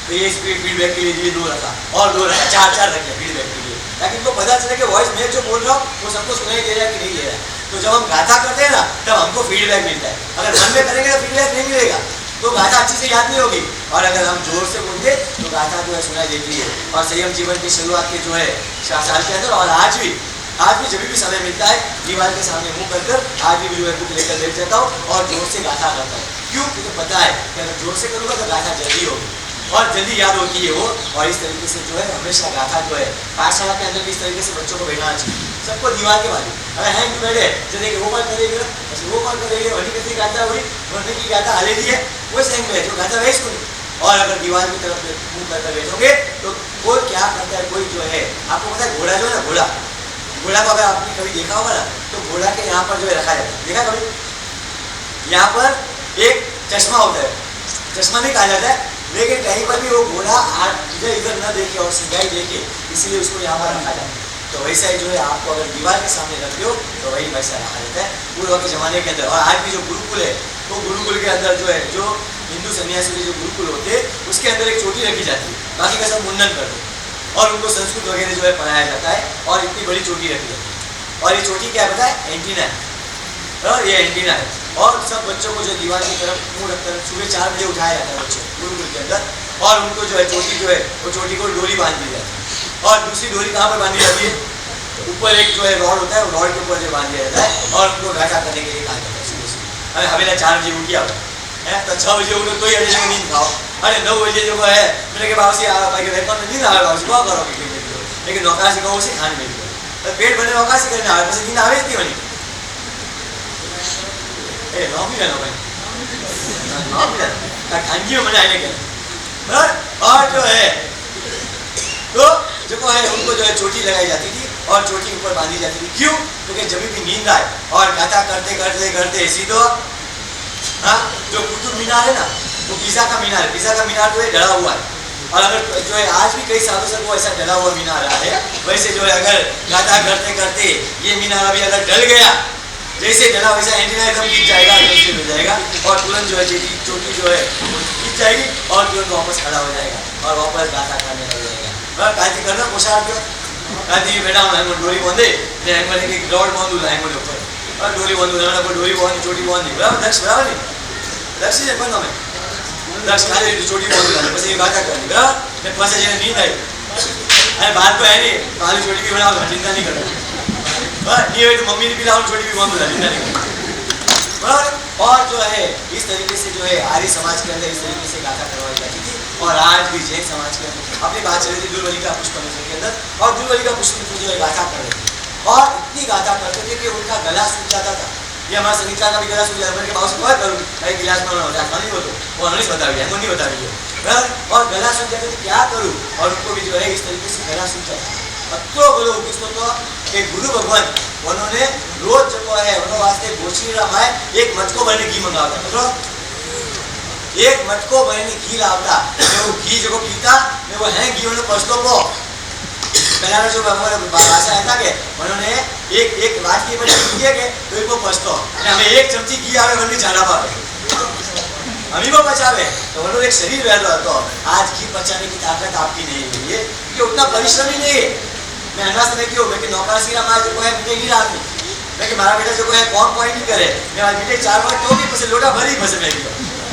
तो ये फीडबैक के लिए 2 रखा और 2 रखा, 4 रखे फीडबैक के लिए, ताकि इनको पता चले कि वॉइस मैं जो बोल रहा हूँ वो सबको सुनाई दे रहा है कि नहीं दे रहा है। तो जब हम गाथा करते हैं ना तब हमको फीडबैक मिलता है, अगर मन में करेंगे तो फीडबैक नहीं मिलेगा, तो गाथा अच्छी से याद नहीं होगी। और अगर हम जोर से बोलते तो गाथा जो है सुनाई देती है। और संयम जीवन की शुरुआत के जो है 4 साल के अंदर और आज भी जब भी समय मिलता है दीवार के सामने मुंह कर आज भी जो है बुक लेकर बैठ जाता हूँ और जोर से गाथा करता हूँ। क्यों? क्योंकि पता है कि अगर जोर से करूँगा तो गाथा जल्दी होगी और जल्दी याद होती है वो। और इस तरीके से जो है हमेशा गाथा जो है पाठशाला के अंदर भी इस तरीके से बच्चों को बैठाना चाहिए, सबको दीवार के बाजू। अगर हैंग बैठे जैसे वो कौन करेंगे, वो कौन करेंगे, वही कैसी गाथा हुई, वरने की गाथा हाले दी है वो हैंग में जो गाथा वही सुनी। और अगर दीवार की तरफ मुंह करकर बैठोगे तो कोई क्या करता है, कोई जो है आपको पता है घोड़ा जो है ना, घोड़ा को अगर आपने कभी देखा होगा ना तो घोड़ा के यहाँ पर जो है रखा जाता है, देखा कभी? यहाँ पर एक चश्मा होता है, चश्मा नहीं कहा जाता है, लेकिन कहीं पर भी वो घोड़ा इधर इधर न देखे और सिंगाई देखे इसलिए उसको यहाँ पर रखा जाता है। तो वैसा ही जो है आपको अगर दीवार के सामने रखते हो तो वही वैसा रखा जाता है पूर्व के ज़माने के अंदर। और आज भी जो गुरुकुल है वो गुरुकुल के अंदर जो है जो हिंदू सन्यासी के जो गुरुकुल होते हैं उसके अंदर एक चोटी रखी जाती है, बाकी का सब मुंडन करते हैं और उनको संस्कृत वगैरह जो है पढ़ाया जाता है और इतनी बड़ी चोटी रखी जाती है। और ये चोटी क्या पता है? एंटीना है, ये एंटीना है। और सब बच्चों को जो दीवार की तरफ मुँह रखकर सुबह 4 बजे उठाया जाता है बच्चों गुरुकुल के अंदर, और उनको जो है चोटी जो है वो चोटी को डोरी बांध दी जाती है। और दूसरी डोरी कहाँ पर बांधी जाती है? ऊपर एक जो है रॉड होता है, रॉड के ऊपर जो बांध दिया जाता है और उनको गाथा करने के लिए कहा जाता है सुबह सुबह। अरे हवेला 4 बजे उठी आओ है तो 6 बजे उठो तो ही अरे जगह नींद खाओ, अरे 9 बजे जो है मैंने के बाबू से नींद आवे बाबू क्या करोगे, लेकिन नौकाशी कहो से खान मिल गए पेट भरे नौकाशी करने आवे પછી नींद आवे જ नहीं ए नौकरी लेना भाई नौकरी लेना खानगी में मजा आने के। और जो है तो जो है उनको जो है चोटी लगाई जाती थी और चोटी ऊपर बांधी जाती थी, क्यों? क्योंकि जब भी नींद आए और गाथा करते करते करते ऐसी तो हाँ जो कुतुब मीनार है ना वो पिज़ा का मीनार है, पिज़ा का मीनार जो है डला हुआ है और अगर जो है आज भी कई सालों से वो ऐसा डला हुआ मीनार रहा है, वैसे जो है अगर गाथा करते करते ये मीनार अभी अगर डल गया जैसे डला वैसा एंटीना एकदम खींच जाएगा, जैसे हो जाएगा और तुरंत जो है चोटी जो है खींच जाएगी और तुरंत वापस खड़ा हो जाएगा और वापस गाथा करने लग जाएगा। काजी करना पोशाक क्यों काजी बेटा हूँ डोरी बांधे एक रॉड बांधू हेंगो ऊपर और डोरी बांधू डोरी बांधी चोटी बांधी बराबर दक्ष बराबर नहीं दक्ष है बंद हमें दक्ष खाली चोटी बांधू પછી ગાથા કરવી બરાબર ને પછી જેને નીંદ આવી अरे बात तो है नहीं खाली चोटी भी बनाओ चिंता नहीं करो नहीं हुई तो मम्मी ने भी लाओ छोटी भी बांधू चिंता नहीं करो बराबर। और जो है इस तरीके से जो है आर्य समाज के अंदर इस तरीके से गाथा करवाई जाती थी और आज भी जैन समाज के अंदर अपनी बात चल रही थी दुर्वलिका पुष्पमित्र के अंदर और दुर्वलिका पुष्पमित्र जो है गाथा कर रहे थे और इतनी गाथा करते थे कि उनका गला सूख जाता था। ये हमारा संगीता का भी गला सूख जाता है, मैंने बाबू से क्या करूँ भाई गिलास में होता नहीं हो तो वो नहीं बता दिया नहीं बता दिया बराबर। और गला सूख जाता तो क्या करूँ और उनको भी जो है इस तरीके से गला सूख जाता अतो बोलो किसको कि गुरु भगवान उन्होंने रोज जो है उन्होंने वास्ते गोश्री रमाए एक मटको भरने घी मंगावता मतलब एक मटको भरने घी लावता वो घी जो पीता वो है घी उन्होंने पछतो को पहला जो हमारे भाषा है था कि उन्होंने एक वाटकी पर दिए के तो इनको पछतो हमें एक चमची घी आवे वरनी झाड़ा पावे हमी को पचावे तो उन्होंने एक शरीर रहता तो आज घी पचाने की ताकत आपकी नहीं हुई है क्योंकि उतना परिश्रमी नहीं है। मैं अनाज में क्यों मैं नौकरी रमाए जो है मीठे नहीं राखी मैं मारा बेटा जो है कौन पॉइंट नहीं करे मैं मीठे 4 बार टोकी પછી लोटा भरी પછી मैं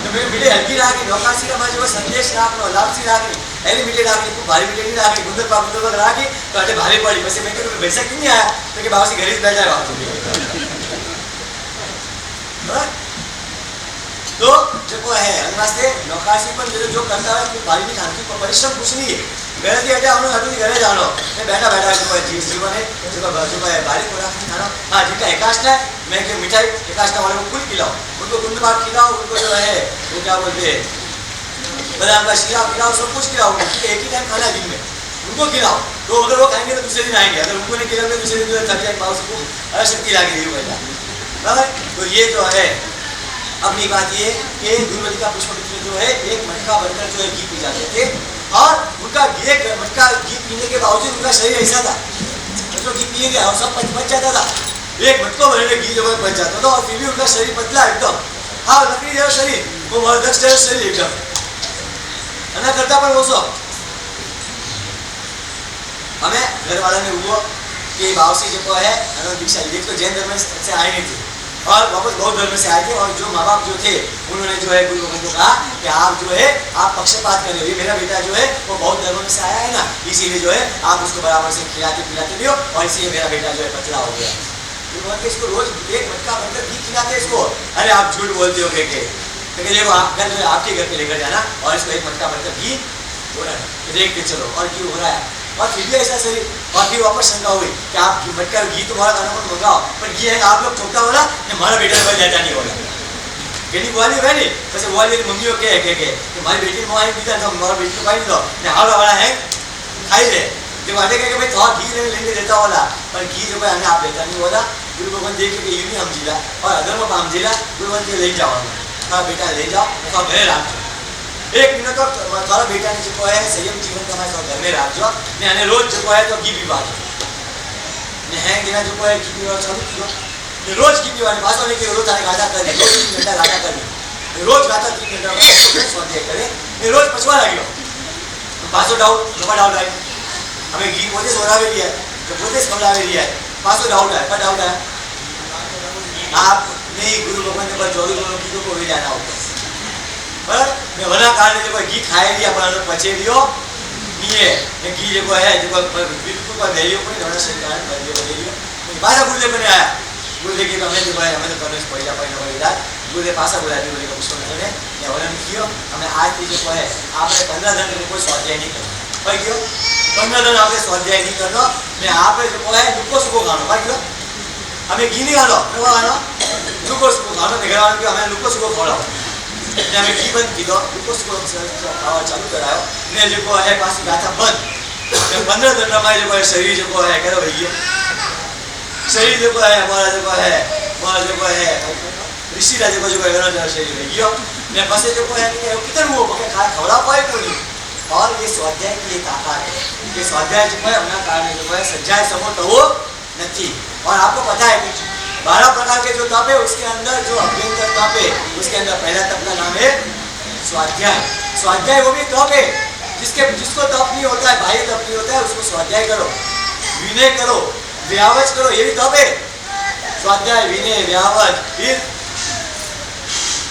तो मैं मीठे हल्की राखी नौकरी रमाए जो संदेश राखनो लापसी राखनी एनी मीठे राखनी खूब भारी मीठे नहीं राखनी गुंदर पाक राखी तो अटे भारी पड़ी પછી मैं क्यों पैसा क्यों नहीं आया तो कि बाबू से घर ही बैठ जाए बाबू तो जो है वास्ते नौकाशी पर जो करता है खूब भारी नहीं खाती परिश्रम कुछ नहीं है घर से हटे हमने हटू घरे जानो मैं बैठा बैठा जो जीवन है जो भारी खुराक नहीं खाना हाँ जिनका एकाष्टा है मैं कि मिठाई एकाष्टा वाले को कुल खिलाओ उनको गुंद पाक खिलाओ उनको जो है वो क्या बोलते हैं बादाम का शीरा खिलाओ सब कुछ खिलाओ एक ही टाइम खाना दिन में उनको खिलाओ तो अगर वो खाएंगे तो दूसरे दिन आएंगे अगर उनको नहीं खिलाएंगे दूसरे दिन जो थक जाए पाओ सबको अशक्ति लगी रही पहला बराबर। तो ये जो है अपनी बात ये कि दुर्वलिका पुष्पमित्र जो है एक मटका भरकर जो है घी पी जाते थे और उनका एक मटका घी पीने के बावजूद उनका शरीर ऐसा था तो घी पिएंगे और सब बच जाता था एक मटको भरने घी जो बच जाता था और फिर भी उनका शरीर पतला एकदम હા લકડી જેવું શરીર, બહુ મરદક્ષ જેવું શરીર એકદમ, એના કરતા પણ ઓછો. हमें घर वाला ने हुआ कि बावसी जो है दीक्षा ली, तो जैन धर्म से आए नहीं थे और वापस बौद्ध धर्म से आए थे, और जो माँ बाप जो थे उन्होंने जो है गुरु गोविंद को कहा कि आप जो है आप पक्षपात कर रहे हो, ये मेरा बेटा जो है वो बौद्ध धर्म में से आया है ना, इसीलिए जो है आप उसको बराबर से खिलाते पिलाते भी हो, और इसीलिए मेरा बेटा जो है पतला हो गया. इसको रोज एक मटका बनकर घी खिलाते इसको. अरे आप झूठ बोलते हो के देखो आप घर जो है आपके घर पे लेकर जाना और इसको एक मटका बनकर घी हो रहा है, देखते चलो और घी हो रहा है. और फिर भी ऐसा शरीर, और फिर वापस शंका हुई कि आप मटका घी तुम्हारा खाना को मंगाओ, पर घी है आप लोग ठोकता हो ना, हमारा बेटा कोई जाता नहीं होगा. केनी बोली है नहीं, પછી બોલી મમ્મીઓ કે મારી બેટી મોહાઈ દીધા તો મારા બેટી को पाई दो ने हाल वाला है खाई ले. तो वाले कहे कि भाई थोड़ा घी लेने देता होला, पर घी जो है हमें आप लेता नहीं होला. गुरु भगवान देख के यूं नहीं समझीला, और अगर मैं समझीला गुरु भगवान के ले जाओ, हाँ बेटा ले जाओ तो घर रखो. एक मिनट तो थारा बेटा ने जो है संयम जीवन कमाए तो घर में रखो ने, आने रोज जो है तो घी पीवा ने है कि जो है घी पीवा चालू किया ने, रोज घी पीवा पास होने के रोज आने गाता कर, रोज 3 घंटा गाता कर, रोज गाता 3 घंटा स्वाध्याय करे ने, रोज पछवा लाग्यो पासो डाउट नवा डाउट आए. हमें घी पोते सोरावे दिया तो पोते खवलावे दिया है, पासो डाउट है पर डाउट है आप नहीं गुरु भगवान ने पर 24 घंटों की को भी जाना होगा बराबर ने वना कारण जो घी खाए लिया पर पचे लियो नहीं ने घी जो है जो बिल्कुल पर वैल्यू कोई धर्म से कारण वैल्यू वैल्यू भाषा बोलने को नहीं आया. बोले कि हमें जो है हमें तो करने से पहला पहला बोले भाषा बोला दी, बोले उसको मैंने ने वरन कियो हमें आज की जो है आपने 15 दिन में कोई स्वाध्याय नहीं करना भाई क्यों 15 दिन आपने स्वाध्याय नहीं करना ने आपने जो है दुखो सुखो खानो भाई क्यों हमें घी नहीं खानो न खानो दुखो सुखो खानो ने घर वालों को हमें दुखो सुखो खवड़ाओ ने हमें घी बंद की दो दुखो सुखो खावा चालू करायो ने जो है पास गाथा बंद ने 15 दिन में जो है शरीर जो है करो भैया शरीर जो है हमारा जो है ऋषि राजे को जो है गणो शरीर है यो ने पासे जो है कि कितना वो बके खा खवड़ा पाए को नहीं. और ये स्वाध्याय की एक ताकत है, ये स्वाध्याय जो है अपना कारण जो है सज्जाय समो तो वो नहीं. और आपको पता है कि 12 प्रकार के जो तप है उसके अंदर जो अभ्यंतर तप है उसके अंदर पहला तप का नाम है स्वाध्याय. स्वाध्याय वो भी तप है जिसको तप नहीं होता है, बाह्य तप नहीं होता है, उसको स्वाध्याय करो, विनय करो, व्यावच करो, ये भी तप है. स्वाध्याय विनय व्यावच फिर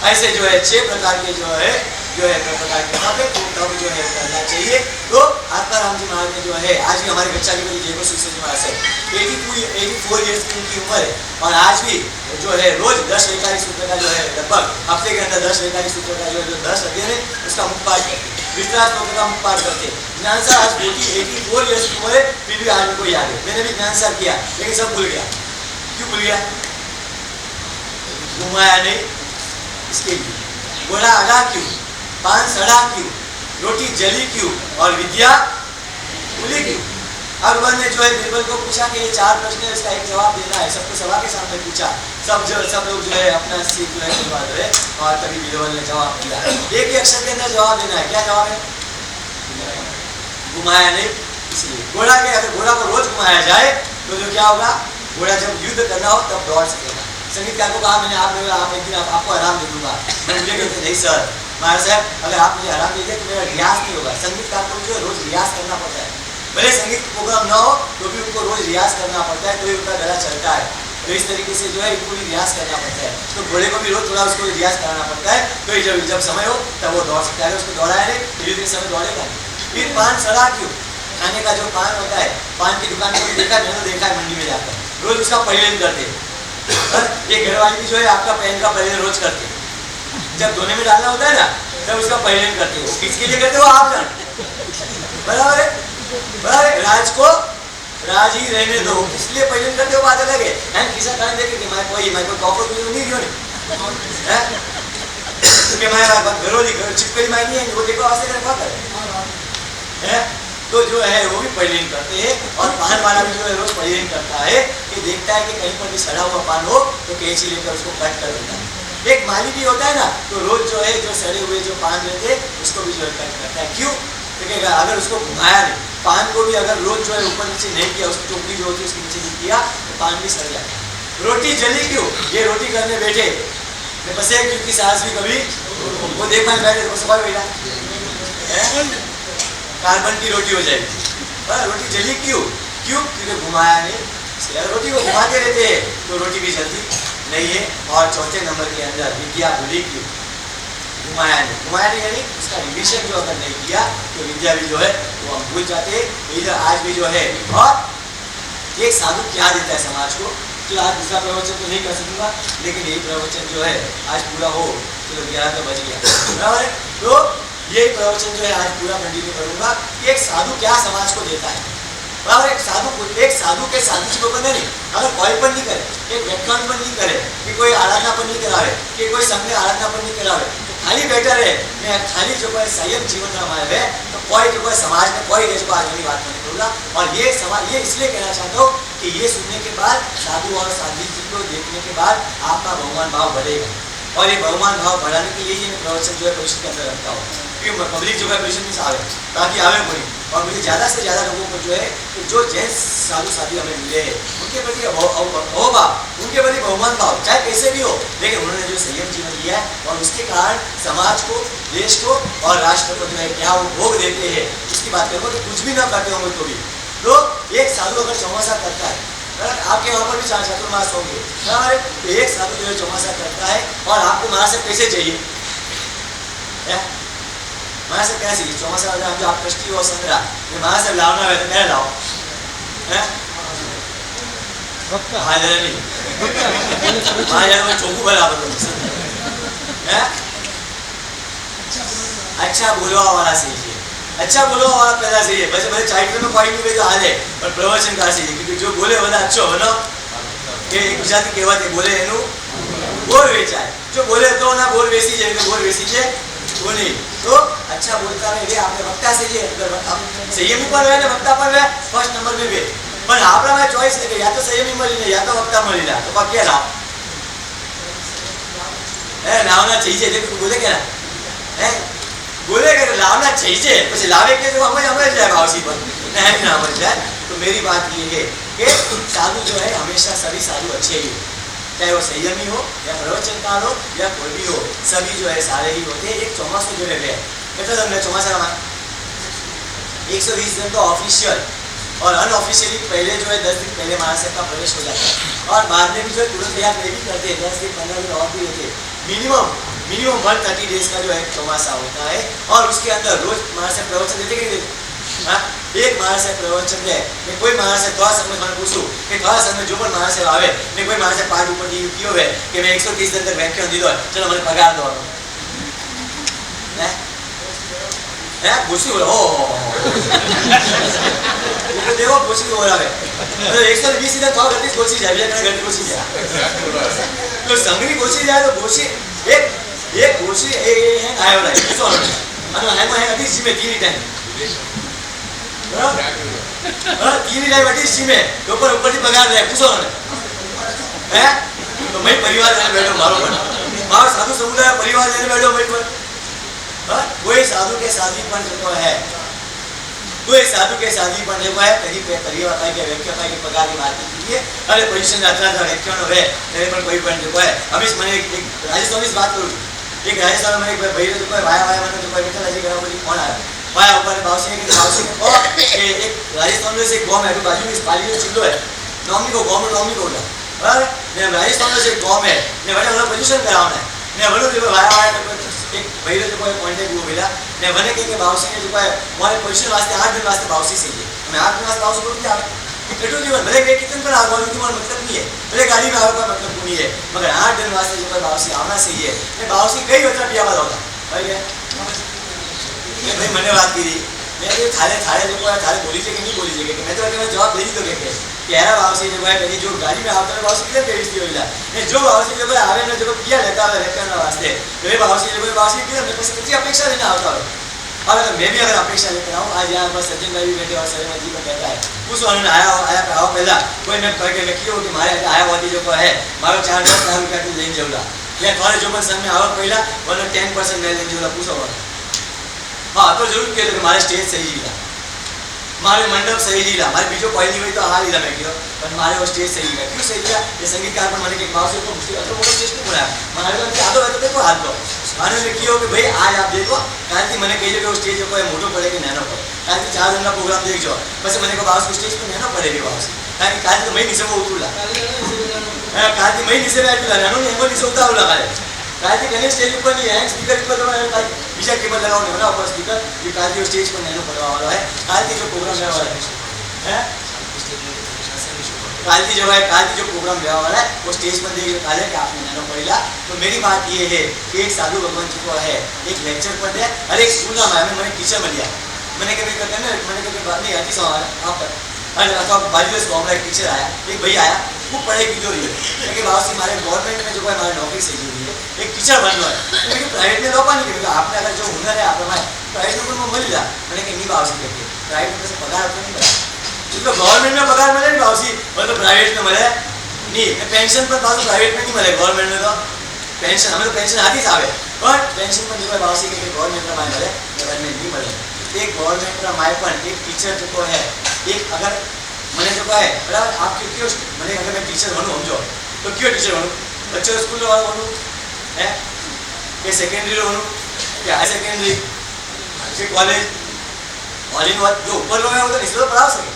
ऐसे जो है 6 प्रकार के जो है प्रकार के तप है, तब जो है करना चाहिए. तो आत्माराम जी महाराज ने जो है आज भी हमारे बच्चा की जय को श्री जी महाराज से 84 ईयर्स की उनकी उम्र है, और आज भी जो है रोज 10 वैकारिक सूत्र का जो है लगभग हफ्ते के अंदर 10 वैकारिक सूत्र का जो 10 अध्ययन है उसका मुखपाठ करते, विश्वास स्तोत्र का मुखपाठ करते. ज्ञान सर आज 84 ईयर्स की उम्र है, फिर भी आज मेरे को याद है. मैंने भी ज्ञान सर किया लेकिन सब भूल गया. क्यों भूल गया? घुमाया नहीं इसके लिए, घोड़ा अड़ा क्यों, पान सड़ा क्यों, रोटी जली क्यों, और विद्या भूली क्यों. अकबर ने जो है बीरबल को पूछा कि ये 4 प्रश्न है, इसका एक जवाब देना है. सबको सभा के सामने पूछा, सब लोग जो है अपना सीख जो है और तभी बीरबल ने जवाब दिया. एक ही अक्षर के अंदर जवाब देना है. क्या जवाब है? घुमाया नहीं. इसलिए घोड़ा के अगर घोड़ा को रोज घुमाया जाए तो जो क्या होगा, घोड़ा जब युद्ध करना हो तब दौड़ सकेगा. संगीतकार को कहा मैंने आप एक दिन आपको आराम दे दूंगा, मुझे कहते नहीं सर महाराज साहब अगर आप मुझे आराम दीजिए तो मेरा रियाज नहीं होगा. संगीतकार को जो रोज रियाज करना पड़ता है, भले संगीत प्रोग्राम ना हो तो भी उनको रोज रियाज करना पड़ता है, तो ही उनका गला चलता है. तो इस तरीके से जो है इनको भी रियाज करना पड़ता है. तो घोड़े को भी रोज थोड़ा उसको रियाज कराना पड़ता है, तो जब समय हो तब वो दौड़ सकता है. उसको दौड़ाया नहीं धीरे धीरे समय दौड़ेगा. फिर पान सड़ा क्यों, खाने का जो पान होता है, पान की दुकान को देखा मैंने देखा है मंडी में जाकर, रोज उसका परिवहन करते हैं. ये घर वाली भी जो है आपका पैन का परिवहन रोज करते हैं. जब धोने में डालना होता है ना तब उसका परिवहन करते हो. किसके लिए करते हो आप जान, बराबर है. राज को राज ही रहने दो, इसलिए परिवहन करते हो, बात अलग है. किसा कारण देखे कि मैं कोई कॉपर नहीं क्यों नहीं क्योंकि मैं घरोली चिपकड़ी माई नहीं है वो देखो वास्ते करे बात है. तो जो है वो भी परिवहन करते हैं. और पान वाला भी जो है रोज परिवहन करता है कि देखता है कि कहीं पर भी सड़ा हुआ पान हो तो कैंची लेकर उसको कट कर देता है. एक माली भी होता है ना, तो रोज जो है जो सड़े हुए जो पान रहते हैं उसको भी जो है कट करता है. क्यों? क्योंकि अगर उसको घुमाया नहीं, पान को भी अगर रोज जो है ऊपर नीचे नहीं किया, उसकी टोकरी जो होती है उसके नीचे नहीं किया तो पान भी सड़ जाता है. रोटी जली क्यों, ये रोटी करने बैठे बस एक क्योंकि सास भी कभी वो देख पाए बैठे तो सफाई बेटा कार्बन की रोटी हो जाएगी। पर रोटी जली क्यों क्यों? क्योंकि घुमाया नहीं। रोटी को घुमाते रहते हैं तो रोटी भी जलती नहीं है। और चौथे नंबर के अंदर विद्या भूली क्यों? घुमाया नहीं यानी उसका रिविजन जो अगर नहीं किया तो विद्या भी जो है वो हम भूल जाते हैं। आज भी जो है। और एक साधु क्या देता है समाज को? चलो आज दूसरा प्रवचन तो नहीं कर सकूंगा लेकिन यही प्रवचन जो है आज पूरा हो। चलो 11 तो बज गया बराबर है। तो यही प्रवचन जो है आज पूरा कंटिन्यू करूंगा कि एक साधु क्या समाज को देता है बराबर। एक साधु के साधु जी को नहीं अगर कोई पण नहीं करे, एक व्याख्यान पण नहीं करे, कि कोई आराधना पण नहीं करावे, कि कोई संघ में आराधना पण नहीं करावे, खाली बैठा रहे मैं खाली जो कोई संयम जीवन हमारे है तो कोई जो कोई समाज में कोई जो आज मेरी बात नहीं करूँगा। और ये समाज ये इसलिए कहना चाहता हूँ कि ये सुनने के बाद साधु और साध्वी जी को देखने के बाद आपका बहुमान भाव बढ़ेगा। और ये बहुमान भाव बढ़ाने के लिए मैं प्रवचन जो है परिषद के अंदर रखता हूँ कि पब्लिक जो है परिषद में आवे ताकि आवे कोई। और मुझे ज़्यादा से ज़्यादा लोगों को जो है कि जो जैन साधु साध्वी हमें मिले हैं उनके प्रति अहोभाव, उनके प्रति बहुमान भाव चाहे कैसे भी हो, लेकिन उन्होंने जो संयम जीवन लिया है और उसके कारण समाज को, देश को और राष्ट्र को जो है क्या वो भोग देते हैं उसकी बात करूँ तो कुछ भी ना करते होंगे तो भी। तो एक साधु अगर चौमासा करता है, आपके वहाँ पर भी चातुर्मास होंगे बराबर, तो एक साधु जो है चौमासा करता है और आपको महाराज कैसे चाहिए? महाराज क्या चाहिए? चौमासा आप जो आप ट्रस्टी हो संग्रह में महाराज लावना है तो क्या लाओ? हाँ जरा नहीं चौकू बराबर अच्छा बोलवा वाला चाहिए, अच्छा बोलवा वाला पैदा चाहिए। बस मेरे चाइल्ड में कोई नहीं हाल है पर प्रवचन का चाहिए क्योंकि जो बोले बड़ा अच्छो बनो કે ગુજરાતી કહેવાતી બોલે એનું બોર વેચાય, જો બોલે તો ના બોર વેચી જાય તો બોર વેચી જાય वो नहीं। तो अच्छा बोलता रहे आपने वक्ता से ये संयमी पर रहे वक्ता पर रहे फर्स्ट नंबर में भी पर आपरा में चॉइस है कि या तो संयमी मળી ને या तो वक्ता મળી ला तो क्या लाओ है लावना चाहिए देखो तू बोले क्या है बोले कि लावना चाहिए પછી लावे के तो हमें जाए भावसी पर नहीं ना मर जाए। तो मेरी बात ये है कि साधु जो है हमेशा सभी साधु अच्छे ही चाहे वो संयमी हो या प्रवचनकार हो या कोई भी हो सभी जो है सारे ही होते हैं। एक चौमासो जो है मतलब हमने चौमासा 120 दिन तो ऑफिशियल और अनऑफिशियली पहले जो है 10 दिन पहले महाराष्ट्र का प्रवेश हो जाता है और बाद में भी जो है तुरंत याद नहीं भी करते हैं 10 दिन 15 दिन और भी होते हैं। मिनिमम 130 डेज का जो है चौमासा होता है और उसके अंदर रोज महाराष्ट्र प्रवचन देते कि नहीं देते? हाँ एक महाराष्ट्र प्रवचन है मैं कोई महाराष्ट्र थोड़ा समय मैंने पूछूं कि थोड़ा समय जो महाराष्ट्र आवे मैं कोई महाराष्ट्र पाठ ऊपर क्यों है कि मैं 130 दिन तक व्याख्यान दी दो चलो मैंने पगार दो घुसी हो देखो घुसी हो रहा है 120 दिन थोड़ा गति घुसी जाए गति घुसी जाए तो संगरी घुसी जाए तो घुसी एक घुसी आयो रहा है अभी जी में 3 टाइम तीन टाइम अटी सी में ऊपर ऊपर की पगार रहे पूछो है तो मैं परिवार लेने बैठो मारो साधु समुदाय परिवार लेने बैठो मैं पर कोई साधु के साधवीपन जो है कोई साधु के साधवीपन जो है कहीं पे परिवार का के व्याख्या की पगार की बात की है अरे पोजीशन आता था व्याख्यान है तेरे पर कोई पण जो है अभी मैंने एक राजस्थान में बात करूं एक राजस्थान में एक भाई जो है वाया मैंने जो बैठा जी करा बोली कौन आया वाया ऊपर बावसी के एक राजस्थान में से गांव है बाजू में पाली में चिल्लो है नॉमी को गांव में नॉमी को बराबर मैं राजस्थान में से गांव में ने बड़ा वाला पोजीशन करावना है ने बोलो जो वाया एक भाई जो कोई कांटेक्ट वो मिला ने बने के बावसी ने जो है हमारे पोजीशन वास्ते 8 दिन वास्ते बावसी से मैं 8 दिन वास्ते बावसी को क्या એટલું જીવન ભલે કે કિતન પર આવવાનું તમારો મતલબ नहीं है ભલે ગાડી में આવવાનો मतलब नहीं है मगर 8 दिन वास्ते जो बावसी आना चाहिए ने बावसी कई वजह पिया बात होता भाई है भाई मैंने बात की मैं ये थारे जो है थारे बोली कि नहीं बोली कि मैं तो मैं जवाब दे दी तो कि यार बावसी जो है कहीं जो गाड़ी में आवता है बावसी किधर बेइज्जती होइला ने जो बावसी जो है आवे ने जो किया लेता है रहने वास्ते तो ये बावसी जो है बावसी किधर मैं किसी अपेक्षा लेना आवता है। और अगर मैं भी अगर अपेक्षा लेकर आऊँ आज यहाँ पर सज्जन भाई भी बैठे और सरेमत जी को कहता है उस उन्होंने आया पहला कोई मैं करके लखी हो कि मारे आया होती जो है मारो 4-10 लाख रुपया तू लेने जाऊला या थोड़े जो संघ में आवक पहला बोलो 10% मैं लेने जाऊला पूछो हाँ तो जरूर कह दो कि हमारे स्टेज सही जीता मारे मंडप सही लीला, मारे बीजो कोई नहीं हुई तो हाल लीला मैं गयो, पर मारे वो स्टेज सही लीला, क्यों सही लीला? ये संगीतकार पर मैंने के बात से तो मुश्किल तो मोटो स्टेज क्यों बनाया? मारे तो यादो है तो देखो हाथ दो, माने ने कियो कि भाई आज आप देखो, काल थी मैंने कही जो स्टेज को मोटो पड़े कि नैनो पड़े, काल थी 4 दिन का प्रोग्राम देखजो, પછી મને કો બાસ સ્ટેજ પર નैनो पड़े रे बास, કારણ કે કાલ તો મઈ નીચે वो उतरला, કાલ થી મઈ નીચે બેઠલા, નैनो ને એમાં નીચે ઉતારલા કાલે, काल थी गणेश स्टेज पर नहीं है, स्पीकर पर तो मैं बीजा केबल लगाओ नहीं बना ऊपर स्पीकर, ये काल थी स्टेज पर नैनो पड़वा वाला है, काल थी जो प्रोग्राम रहने वाला है, काल की जो प्रोग्राम रहने वाला है वो स्टेज पर देख काले कि आपने नैनो पढ़ेला। तो मेरी बात ये है कि एक साधु भगवान जी को है एक लेक्चर पर दे, अरे एक स्कूल ना मैंने टीचर मिलिया, मैंने कभी करते ना मैंने कभी बात नहीं आती सवाल आप अरे तो बाजू से हमारा एक टीचर आया, एक भाई आया, वो पढ़ाई की जो रही है क्योंकि बाबा से हमारे गवर्नमेंट में जो है हमारी नौकरी सही हुई है, एक टीचर बन रहा है, लेकिन प्राइवेट में लौपा नहीं क्योंकि आपने अगर जो हुनर है आप हमारे प्राइवेट में मिल जाए, मैंने कहीं नहीं बाबा से कहते प्राइवेट में से पगार आपको नहीं मिला, तो गवर्नमेंट में पगार मिले नहीं बाबा मतलब प्राइवेट में मिले नहीं, पेंशन पर बाबू प्राइवेट में नहीं मिले, गवर्नमेंट में तो पेंशन हमें तो पेंशन आती ज आवे, पर पेंशन पर जो है बाबा से कहते गवर्नमेंट में मिले, गवर्नमेंट नहीं मिले, एक गवर्नमेंट का माय पर एक टीचर जो है एक अगर मैंने जो है बराबर आपके क्यों मैंने अगर मैं टीचर बनूँ समझो तो क्यों टीचर बनूँ? बच्चों स्कूल वाला बनूँ है कि सेकेंडरी बनूँ कि हाई सेकेंडरी कि कॉलेज ऑल इन वन, जो ऊपर लोग हैं वो तो नीचे तो पढ़ा सके,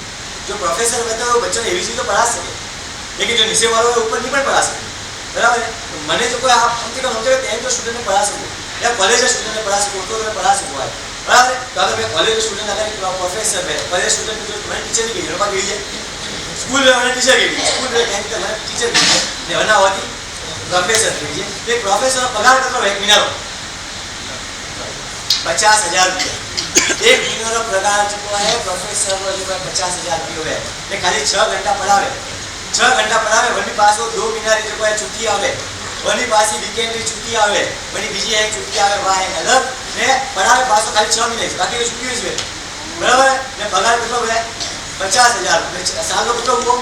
जो प्रोफेसर रहते हैं वो बच्चों ने एबीसी तो पढ़ा सके, लेकिन जो नीचे वालों है ऊपर नहीं पण पढ़ा सके, बराबर है? तो मैंने जो कोई आप कम से कम समझो 10 जो स्टूडेंट ने पढ़ा सको या कॉलेज के स्टूडेंट ने पढ़ा सको तो मैं पढ़ा सकूँ है, बराबर? तो अगर मैं कॉलेज स्टूडेंट अगर प्रोफेसर है, कॉलेज स्टूडेंट जो मैंने टीचर नहीं गई बात है, स्कूल में मैंने टीचर गई, स्कूल में कहीं तो मैंने टीचर गई ने बना हुआ थी प्रोफेसर लीजिए, तो एक प्रोफेसर पगार कितना एक महीना 50,000 रुपये, एक महीना का पगार जो है प्रोफेसर जो है 50,000 रुपये है, ये खाली 6 घंटा पढ़ावे, 6 घंटा पढ़ावे, वही पास वो 2 महीना जो है छुट्टी आवे, वही पास वीकेंड की छुट्टी आवे, वही बीजी एक छुट्टी आवे, वहाँ है अलग ने पढ़ावे पास खाली 6 महीने बाकी तो छुट्टी हुई, बराबर है? ने पगार कितना है 50,000, साल को कितना हुआ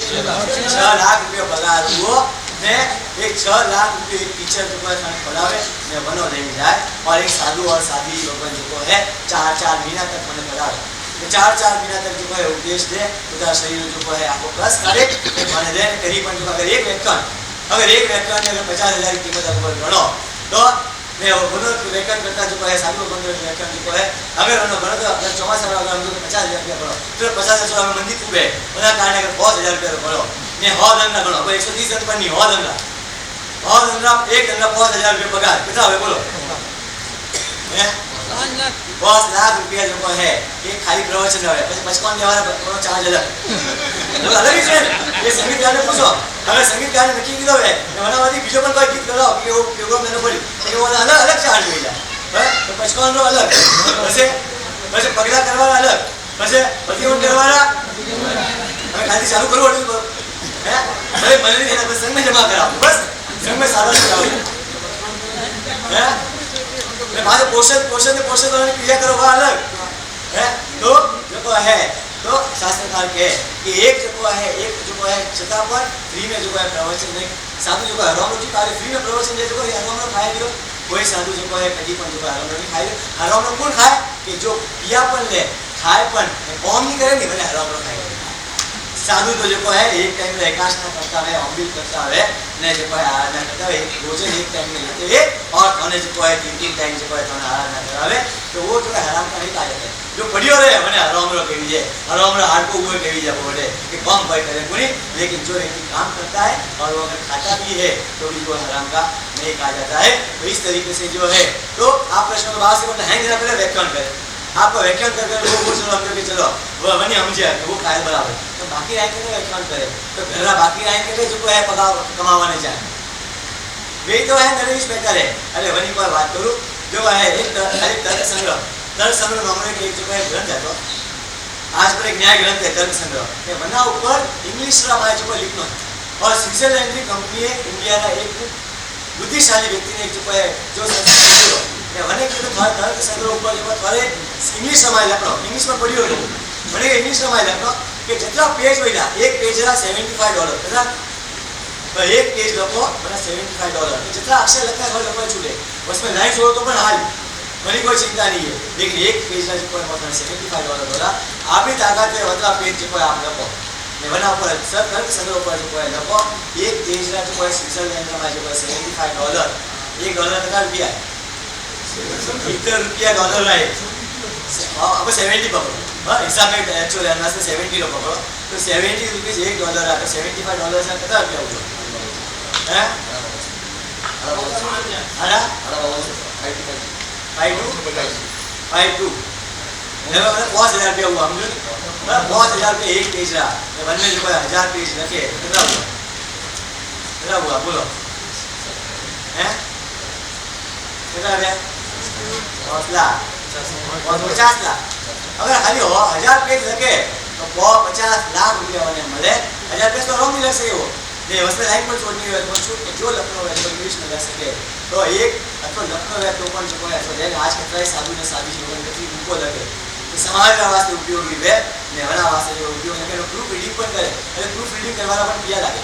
6 लाख रुपये पगार हुआ ने, एक 6 लाख रुपये एक टीचर जो है पढ़ावे ने बनो लेने जाए, और एक साधु और साधी भगवान जो है 4-4 महीना तक मैंने पढ़ावे, 4-4 महीना तक जो है उपदेश दे, उधर शरीर जो है आपको प्लस करे मैंने दे करीबन जो अगर एक व्याख्यान ने अगर 50,000 की कीमत आपको गणो तो मैं बोलो व्याख्यान करता जो है साधु बंद व्याख्यान जो है अगर उन्होंने गणो तो अगर 54 अगर हम 50,000 रुपया गणो तो 50,000 में मंदिर खूबे उन्हें कारण अगर 50,000 रुपया गणो ने हो धंधा गणो 130 जन पर नहीं हो धंधा एक धंधा 50,000 रुपया पगार कितना है बोलो 50 लाख रुपया जो है ये खाली प्रवचन है, પછી કોણ દેવાના ચાર્જ अलग तो अलग ही है, ये संगीतकार ने पूछो अगर संगीतकार ने नक्की कीधो है वनावादी बीजो पण कोई गीत कराओ कि वो प्रोग्राम मैंने पड़ी तो वो अलग अलग चार्ज मिला है, तो પછી કોણ रो अलग પછી पगला करवाना अलग પછી प्रतिवन करवाना हमें खाली चालू करो है भाई मैंने नहीं बस संग में जमा कराओ, बस संग में सारा कराओ है मारे पोषण करने क्रिया करो वह अलग है, तो जो है तो शास्त्रकार के कि एक जो है छता पर फ्री में जो है प्रवचन नहीं साधु जो है हराम रोटी कार्य फ्री में प्रवचन दे जो है हराम रो खाए दियो, कोई साधु जो है कभी पण जो हराम रोटी खाए हराम रो कौन खाए कि जो पिया पण ले खाए पण कौन नहीं करे नहीं भले हराम रो खाए, साधु तो जो है एक टाइम में एकांशना करता है, अमृत करता है ने जो है आराधना करता है, एक भोजन एक टाइम में लेते हैं और खाने जो है 3 टाइम जो है आराधना करावे, तो वो जो है हराम का नहीं कहा जाता है, जो पढ़ियो रहे मैंने हराम रो कही है, हराम रो हाथ को वो कही जाए बोले कि कम भाई करे पूरी, लेकिन जो व्यक्ति काम करता है और वो अगर खाता भी है तो भी वो हराम का नहीं कहा जाता है। तो इस तरीके से जो है तो आप प्रश्न के बाद से मतलब हैंग देना पहले व्याख्यान करें, आपको व्याख्यान करके वो बोल चलो वो बनी समझे वो कायल बराबर, तो बाकी रहेंगे तो व्याख्यान करे तो घरा बाकी रहेंगे जो है पगार कमावाने जाए वही तो है नरेश बेहतर है। अरे वही कोई बात करूँ जो है एक तर्क संग्रह नाम एक जो है ग्रंथ है, तो आज पर एक न्याय ग्रंथ है तर्क संग्रह बना ऊपर इंग्लिश रामाय जो लिखना है, और स्विट्जरलैंड की कंपनी है इंडिया का एक बुद्धिशाली व्यक्ति ने जो है जो मैंने तर्क संग्रह ऊपर जो थोड़े इंग्लिश रामाय लखनो इंग्लिश में पढ़ी हो मैंने इंग्लिश रामाय लखनो कि जितना पेज होगा एक पेज है $75 है, तो एक पेज लखो मैंने $75 जितना अक्षर लगता है वो लखो छूटे उसमें लाइन छोड़ो तो पण हाल મને કોઈ ચિંતા નહીં है लेकिन एक पेज जो कोई मतलब $75 डॉलर आपकी ताकत है मतलब पेज जो कोई आप लखो ने बना पर सर कर संग्रह पर जो कोई लखो एक पेज जो कोई स्विट्जरलैंड में जो कोई $75 $1 कितना रुपया है $70 है अब 70 पकड़ो हाँ हिसाब में एक्चुअली अंदाज से 70 लो पकड़ो तो 70 रुपीज $1 आता $75 से कितना रुपया हुआ हैं अरे 52 ₹5000 हुआ हम लोग ₹5000 एक पेज रहा वन में जो 1000 पेज रखे कितना हुआ बोलो हैं कितना है 10 लाख और 50 लाख अगर खाली 1000 पेज लगे तो 50 लाख रुपया बने मिले 1000 पेज तो रोम नहीं लग सके वो नहीं उसमें लाइन पर छोड़नी है तो छूट जो लखनऊ है तो इंग्लिश में लग सके तो एक अथवा लखनऊ है तो पण जो है तो आज के साधु ने साधी लोगों ने कितनी बुको लगे तो समाज वास्ते उपयोगी है ने वना वास्ते जो उपयोग लगे प्रूफ रीडिंग पण करे अरे प्रूफ रीडिंग करवाना पण किया लागे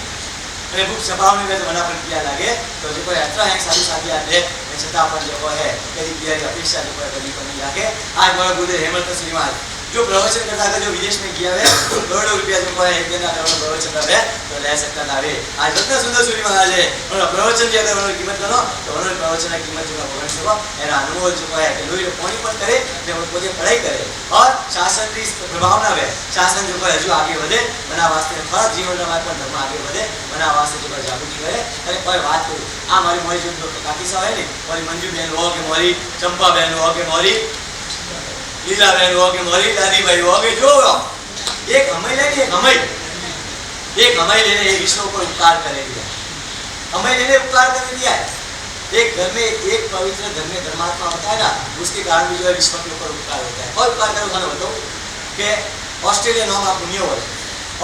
अरे बुक छपावनी में तो वना पण किया लागे तो जो कोई अथवा है साधु साधी आते ने छता पण जो है कभी किया की अपेक्षा जो कभी पण नहीं लागे आज बड़ा गुरु हेमंत श्रीमान जो प्रवचन करता था जो विदेश में गया है करोड़ों रुपया जो है एक दिन का प्रवचन है तो ले सकता था वे आज इतना सुंदर सूर्य महाराज है और प्रवचन की अगर उन्होंने कीमत करो तो उन्होंने प्रवचन की कीमत जो भगवान सको एना अनुभव जो है कि लोई कोनी पर करे ने वो खुद पढ़ाई करे और शासन की प्रभाव ना वे शासन जो है जो आगे बढ़े बना वास्ते फरक जीवन में पर धर्म आगे बढ़े बना वास्ते जो जागृति करे अरे पर बात करूं आ मारी मोरी जो काकी सा है ने मोरी मंजू बहन हो के मोरी चंपा बहन हो के मोरी लीला बहन हो के मोरी दादी भाई हो के जो एक हमें लेने एक हमें लेने एक विष्णु को उपकार करे दिया हमें लेने उपकार कर दिया है एक घर में एक पवित्र घर में धर्मात्मा होता है ना उसके कारण भी जो है विश्व के ऊपर उपकार होता है और उपकार करो मैंने बताओ कि ऑस्ट्रेलिया नाम आप नहीं हो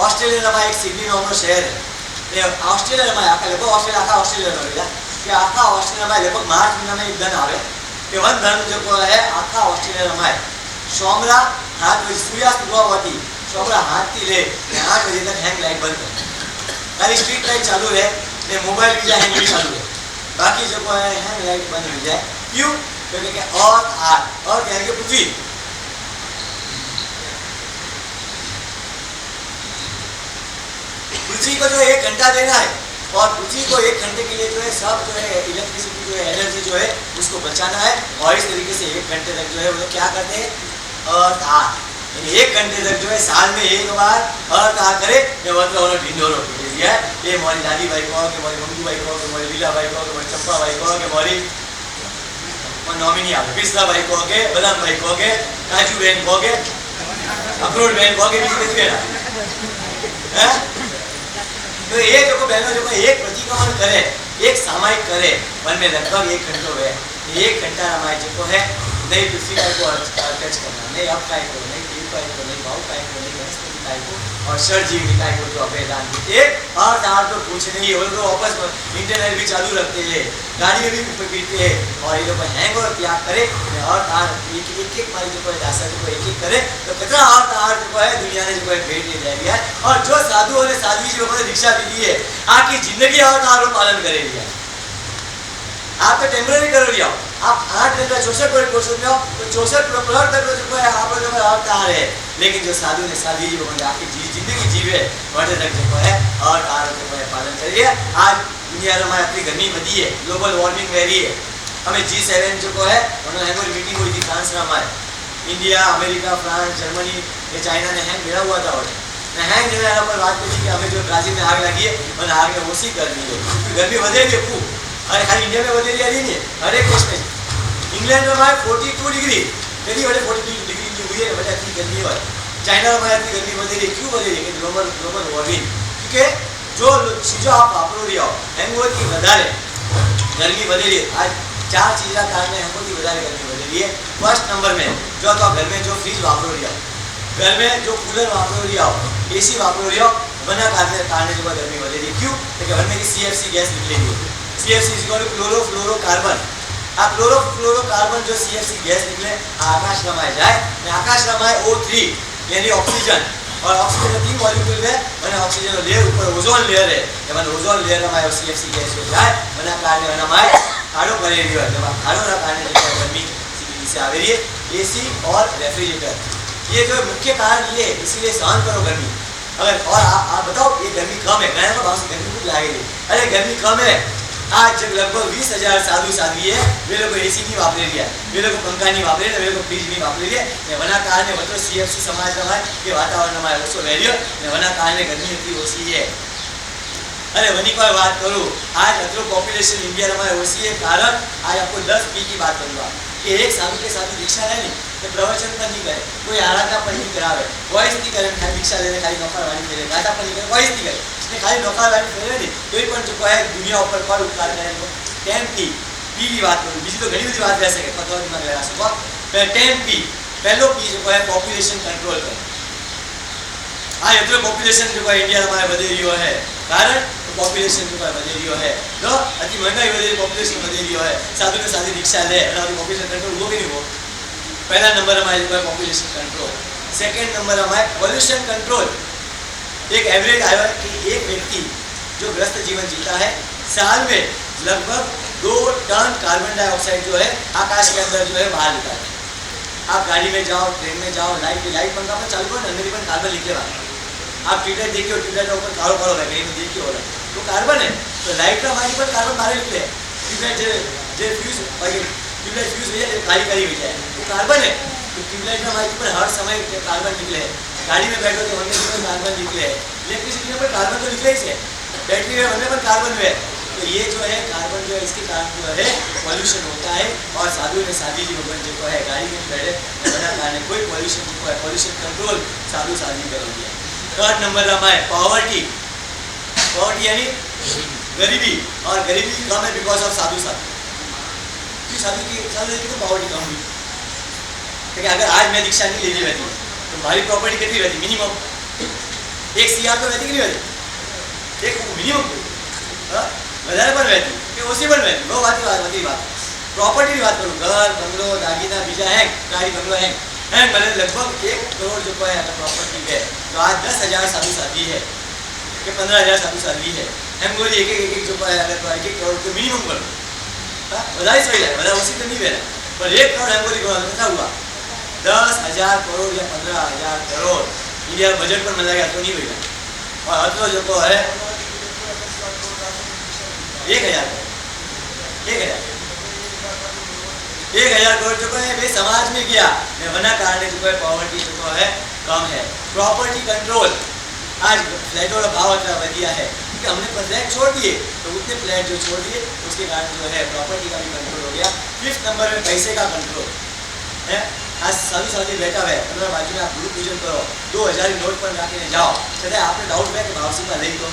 ऑस्ट्रेलिया में एक सिडनी नाम शहर है ऑस्ट्रेलिया में आका लगभग ऑस्ट्रेलिया आका ऑस्ट्रेलिया में रहेगा कि आका ऑस्ट्रेलिया में लगभग मार्च महीना में एक दिन आवे कि वन धर्म जो है आका ऑस्ट्रेलिया में सोमरा 7 बजे सूर्यास्त हुआ होती सोमरा 7 थी ले 8 बजे तक हैंग लाइट बंद कर खाली स्ट्रीट लाइट चालू है ने मोबाइल भी हैंग भी चालू है बाकी जो है हैंग लाइट बंद हो जाए क्यों क्योंकि क्या और क्या है पृथ्वी पृथ्वी को जो 1 घंटा देना है और पृथ्वी को 1 घंटे के लिए जो है सब जो है इलेक्ट्रिसिटी जो है एनर्जी जो है उसको बचाना है और इस तरीके से 1 घंटे तक जो है वो क्या करते हैं अर्थ आर यानी 1 घंटे तक जो है साल में एक बार अर्थ आर करे ये मतलब उन्होंने ढिंडोरो पीट दिया ये हमारी दादी भाई को कि हमारी मम्मी भाई को कि हमारी लीला भाई को कि हमारी चंपा भाई को कि हमारी नॉमिनी आ पिस्ता भाई को के बादाम भाई को के काजू बहन को के अखरोट बहन को के बीच में हैं तो ये जो बहनों जो एक प्रतिक्रमण करे एक सामायिक करे वन में लगभग 1 घंटा है 1 घंटा हमारे जो है नहीं पृथ्वी को टच करना नहीं अब काय को नहीं पीर काय को नहीं भाव काय को नहीं वनस्पति काय को और शर जीव काय को जो अभेदान देते और दार तो कुछ नहीं वो लोग वापस इंटरनेट भी चालू रखते हैं गाड़ी में भी पीते हैं और ये लोग हैंग और त्याग करे और तार एक मारी जो दासा जो एक करे तो कितना और तार जो है दुनिया ने जो है भेट ले जाएगी और जो साधु और साध्वी जी लोगों ने दीक्षा भी ली है आपकी जिंदगी और तार पालन करेगी आप तो टेम्पररी कर लिया आप 8 घंटा 64 कोर्स में हो तो 64 प्रहर तक जो है आप जो है तार है लेकिन जो साधु ने साधी जी लोगों ने आपकी जिंदगी जीवे वटे तक जो है और तार जो है पालन करिए आज दुनिया में अपनी गर्मी बढ़ी है ग्लोबल वार्मिंग रह रही है हमें G7 जो है उन्होंने एनुअल मीटिंग हुई थी फ्रांस में हमारे इंडिया अमेरिका फ्रांस जर्मनी ये चाइना ने हैंग मिला हुआ था और हैंग मिलाने पर बात करी कि हमें जो ब्राजील में आग लगी है और आग में ओसी कर दी है गर्मी बढ़ेगी खूब अरे खाली इंडिया में बढ़ेगी आ नहीं है हर एक देश में इंग्लैंड में हमारे 42 डिग्री कभी बड़े 42 डिग्री की हुई है बड़े इतनी गर्मी है चाइना में हमारे इतनी गर्मी बढ़ेगी क्यों बढ़ेगी ग्लोबल वार्मिंग क्योंकि जो चीज़ों आप वापरो रही हो हैंगओवर की વધારે गर्मी बढ़ेगी आज 4 चीज़ का कारण है हैंगओवर की વધારે गर्मी बढ़ेगी है फर्स्ट नंबर में जो तो घर में जो फ्रिज वापरो रही हो घर में जो कूलर वापरो रही हो AC वापरो रही हो बना कारण जो गर्मी बढ़ेगी क्यों क्योंकि घर में CFC गैस निकलेगी CFC is equal to chlorofluorocarbon आ क्लोरोफ्लोरोकार्बन जो CFC गैस निकले आकाश रमाए जाए ने आकाश रमाए O3 यानी ऑक्सीजन और ऑक्सीजन का 3 मॉलिक्यूल है मैंने ऑक्सीजन लेयर ऊपर ओजोन लेयर है जब ओजोन लेयर में CFC गैस हो जाए बना कारण हमारे खाड़ो भरे रही है जब खाड़ो ना कारण जो गर्मी से आ रही है एसी और रेफ्रिजरेटर। ये जो मुख्य कारण ये है, इसीलिए सहन करो गर्मी। अगर और आप बताओ ये गर्मी कम है, मैं भाव से गर्मी खूब लागेगी, अरे गर्मी कम है। आज जब लगभग 20,000 साधु साध्वी है, वे लोग एसी नहीं वापरे लिया, वे लोग पंखा नहीं वापरे, वे लोग फ्रीज नहीं वापरे लिया ने वना कारणे वतो सीएफसी समाज रमाय के वातावरणમાં ઓછો વેર્યો ને વના કારણે ગરમી એટલી ઓછી છે। अरे वनी कोई बात करूँ, आज अतरो पॉपुलेशन इंडिया में ओसी है, कारण आज आपको 10 पी की बात करूँगा कि एक साधु के साथ दीक्षा ले नहीं तो प्रवचन पर नहीं करे, कोई आराधना पर नहीं करावे, वॉइस नहीं करे, खाली दीक्षा लेने खाली नौकरवाणी करे, गाता पर नहीं करे, वॉइस नहीं करे, ने खाली नौकरवाणी करे नहीं, कोई पण जो है दुनिया ऊपर पर उपकार करे तो टेम पी की बात करूँ, बीजी तो घनी बड़ी बात रह सके पता दिमाग लगा सको। टेम पी पहलो पी जो है पॉपुलेशन कंट्रोल करे। आज इतना पॉपुलेशन जो है इंडिया में बढ़ी रही है, कारण पॉपुलेशन जो है बढ़ी रही है, तो अति महंगाई बढ़ी, पॉपुलेशन बढ़ी रही है, साधु के साथ दीक्षा ले पॉपुलेशन कंट्रोल हो भी नहीं हो। पहला नंबर हमारे जो है पॉपुलेशन कंट्रोल। सेकेंड नंबर हमारे पॉल्यूशन कंट्रोल। एक एवरेज आया है कि एक व्यक्ति जो ग्रस्त जीवन जीता है साल में लगभग 2 टन कार्बन डाइऑक्साइड जो है आकाश के अंदर जो है बाहर निकालता है। आप गाड़ी में जाओ, ट्रेन में जाओ, लाइट पंखा पर चालू करो, अंदर पर कार्बन लिखे बाहर। आप ट्यूबलाइट देखिए, ट्यूबलाइट के ऊपर कालो कालो लगे, में देखिए हो रहा है तो कार्बन है, तो लाइट का मारी पर कार्बन बाहर निकले। ट्यूबलाइट जे फ्यूज ट्यूबलाइट फ्यूज हो जाए काली काली हो जाए वो कार्बन है, तो ट्यूबलाइट का मारी पर हर समय कार्बन निकले। गाड़ी में बैठो तो हमने पर कार्बन निकले, इलेक्ट्रिसिटी में कार्बन तो निकले ही है, बैटरी में हमने पर कार्बन हुए, तो ये जो है कार्बन जो है इसके कारण जो है पॉल्यूशन होता है। और साधु ने साधी जी भगवान जो है गाड़ी में बैठे बना कारण कोई पॉल्यूशन जो है पॉल्यूशन कंट्रोल साधु साधी करेंगे। थर्ड नंबर हमारा है पॉवर्टी। पॉवर्टी यानी गरीबी, और गरीबी कम है बिकॉज ऑफ साधु साधु की साधु की तो पॉवर्टी कम हुई। क्योंकि अगर आज मैं दीक्षा नहीं लेनी रहती तो हमारी प्रॉपर्टी कितनी रहती, मिनिमम 1 CR तो रहती कि नहीं रहती, एक मिनिमम વધારે પણ રહેતી કે ઓછી પણ રહેતી, બહુ બધી વાત प्रॉपर्टी की बात करूँ, घर बंगलो दागीना बीजा है, गाड़ी बंगलो है मैंने लगभग 1 करोड़ जो है अगर प्रॉपर्टी है तो आज 10,000 साधु साध्वी है कि 15,000 साधु साध्वी है, हम बोली एक जो है अगर 1 करोड़ तो मिनिमम करो बधाई सही है, बधा उसी तो नहीं बेरा पर 1 करोड़ हम बोली कितना हुआ 10,000 करोड़ या 15,000 करोड़ इंडिया बजट पर मिला गया तो नहीं बेरा। और अतरो जो है 1,000 करोड़ जो है वे समाज में गया वना कारण जो है पॉवर्टी जो है कम है। Property control. आज फ्लैटों का भाव इतना बढ़िया है क्योंकि हमने फ्लैट छोड़ दिए तो उतने फ्लैट जो छोड़ दिए उसके कारण जो है प्रॉपर्टी का भी कंट्रोल हो गया। 5th नंबर में पैसे का कंट्रोल है। आज साधु साधी बैठा हुआ है, अगर बाजू में आप गुरु पूजन करो 2,000 नोट पर लाके जाओ, चले आपने डाउट है कि भावसी का ले दो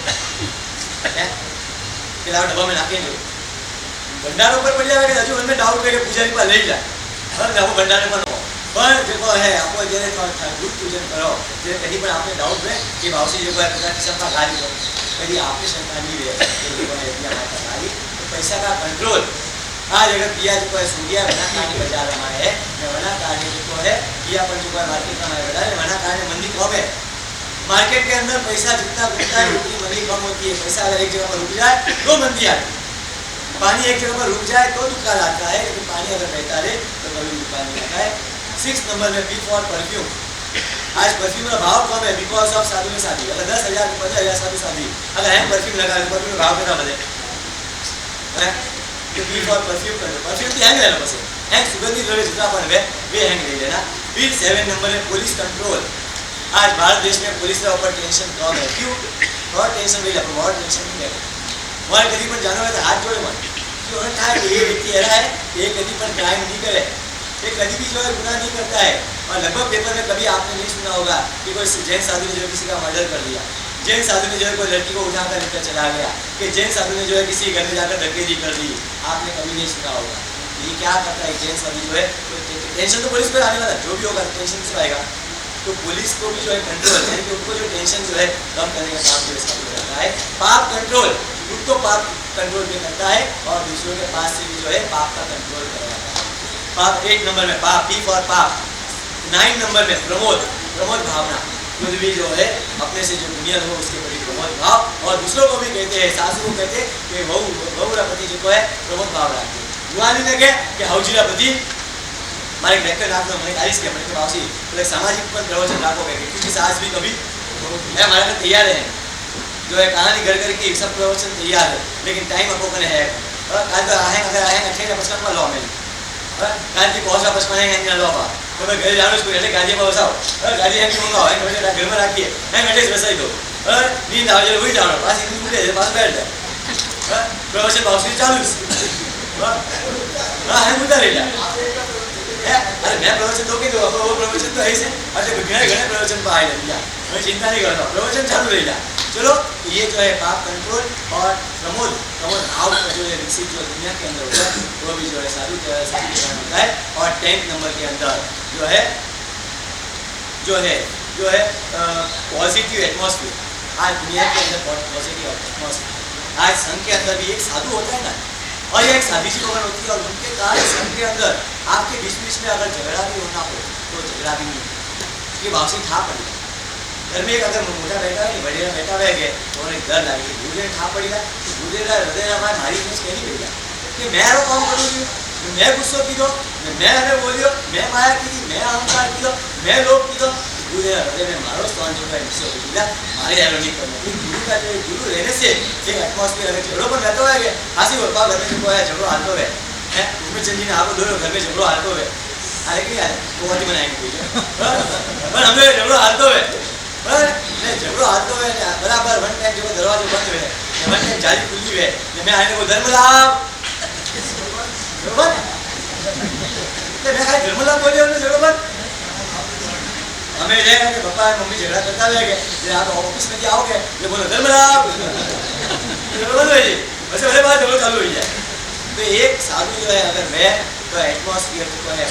डब्बा में नाखे जो भंडारों पर पड़ जाए हजू उनमें डाउट है कि पुजारी पर ले जाए हर जाओ भंडारे पर पर जो है आपको जैसे गुरु पूजन करो जैसे कहीं पर आपने डाउट है कि भावसी जो है पता किस्म का गाड़ी हो कभी आपने शंका नहीं रहे तो पैसा का कंट्रोल। आज अगर पिया जो है सूर्या वना कार्य बाजार हमारे है वना कार्य जो है पिया पर जो है मार्केट में हमारे बाजार वना कार्य मंदी कम है। मार्केट के अंदर पैसा जितना घूमता है उतनी मंदी कम होती है। पैसा अगर एक जगह पर रुक जाए तो मंदी आती है, पानी एक जगह पर रुक जाए तो दुकान आता है, लेकिन पानी अगर बहता रहे तो कभी दुकान नहीं आता है। 6th नंबर में बी फॉर परफ्यूम। आज परफ्यूम का भाव कम है बिकॉज ऑफ साधु में शादी। अगर 10,000 15,000 साधु शादी अगर हम परफ्यूम लगा तो परफ्यूम भाव कितना बढ़े तो बी फॉर परफ्यूम कर दो। परफ्यूम की हैंग लेना पसंद हैंग सुगंधित द्रव्य जितना पर वे हैंग ले लेना। फिर 7 नंबर में पुलिस कंट्रोल। आज भारत देश में पुलिस के ऊपर टेंशन कम है। क्यों? बहुत टेंशन नहीं लगता, बहुत टेंशन नहीं लगता। वहाँ कभी पर जाना है तो हाथ जोड़े मन कि उन्होंने कहा कि ये व्यक्ति ऐसा है कि ये कभी पर क्राइम नहीं करे, ये कभी भी जो है गुनाह नहीं करता है। और लगभग पेपर में कभी आपने नहीं सुना होगा कि कोई जैन साधु ने जो किसी का मर्डर कर दिया, जैन साधु ने जो है कोई लड़की को उठाकर लेकर चला गया, कि जैन साधु ने जो है किसी घर में जाकर डकैती कर दी, आपने कभी नहीं सुना होगा। ये क्या करता है जैन साधु जो है टेंशन तो पुलिस पर आने वाला जो भी होगा टेंशन से आएगा, तो पुलिस को भी जो है कंट्रोल यानी कि उनको जो टेंशन जो है कम करने का काम जो है साधु करता है। पाप कंट्रोल, खुद को पाप कंट्रोल भी करता है और दूसरों के पास से भी जो है पाप का कंट्रोल करवाता है। पाप 8 नंबर में पाप, पी फॉर पाप। 9 नंबर में प्रमोद, प्रमोद भावना। खुद भी जो है अपने से जो दुनिया हो उसके प्रति प्रमोद भाव, और दूसरों को भी कहते हैं, सासू को कहते हैं कि बहुरा पति जो है प्रमोद भाव रखते हैं। जुआनी ने कहे कि हौजीरा पति मारे एक लेक्चर રાખો મને કાઢીશ કે મને તો આવશે એટલે સામાજિક પણ પ્રવચન રાખો કે क्योंकि सास भी कभी है हमारे लिए तैयार है जो है कहानी घर घर की सब प्रवचन तैयार है लेकिन टाइम आपको कने है काल तो आहे अगर आहे अठे पसंद में लो में काल की पहुंचा पसंद है नहीं लो बा तो मैं घर जानो इसको એટલે ગાડી પર બસાવો ગાડી એમ મંગાવો એ ઘરે घर में રાખીએ એ મેટેજ બસાઈ દો नींद આવે એટલે હોઈ જાવ પાછી नींद ઉઠે પાછો બેઠ જાય प्रवचन बाउसी चालू हां है मुद्दा रेला अरे मैं प्रवचन तो के दो वो प्रवचन तो है से अच्छा घणे घणे प्रवचन पर आए दिया मैं चिंता नहीं करता प्रवचन चालू रहेगा चलो तो ये जो है पाप कंट्रोल और प्रमोद भाव का जो है विकसित जो दुनिया के अंदर होता है वो भी जो है साधु होता है और 10th नंबर के अंदर जो है पॉजिटिव एटमॉस्फेयर आज दुनिया के अंदर पॉजिटिव एटमॉस्फेयर आज संघ के अंदर भी एक साधु होता है ना और ये एक साधी सी भगवान होती है और उनके कारण संघ के अंदर आपके बीच में अगर झगड़ा भी होना हो तो झगड़ा भी नहीं ये वापसी था पड़ी घर में एक अगर मोटा बैठा है बड़ेरा बैठा हुआ है तो उन्हें डर लगे दूसरे था पड़ेगा दूसरे का हृदय हमारे मारी चीज कहीं पड़ेगा कि मैं रो काम करूँगी मैं गुस्सो की दो मैं हमें बोलियो मैं माया की थी मैं अहंकार की दो मैं लोभ की दो गुरु हृदय में मारो स्थान जो है इससे होगा मारे यारो नहीं करना गुरु का जो गुरु रहने से एक एटमॉस्फेयर अगर झगड़ो पर रहता है हासी होता घर में जो है झगड़ो हालतो है उसमें चंदी ने आपको दो घर में झगड़ो हालतो है अरे क्या है वो वाली बनाएंगे पर हमें झगड़ो हालतो है झगड़ो हालतो है बराबर वन टाइम जो दरवाजो बंद है वन टाइम जाली खुली है मैं आने को धर्म लाभ बरोबर मैं खाली धर्म लाभ बोलियो ने झगड़ो बंद हमें रहेगा कि पापा मम्मी झगड़ा करता रहेगा जब आप ऑफिस में आओगे ये बोलो धर्मलाभ बंद हो जाए वैसे मेरे पास झगड़ा चालू हो जाए तो एक साधु जो है अगर मैं तो एटमॉस्फेयर जो है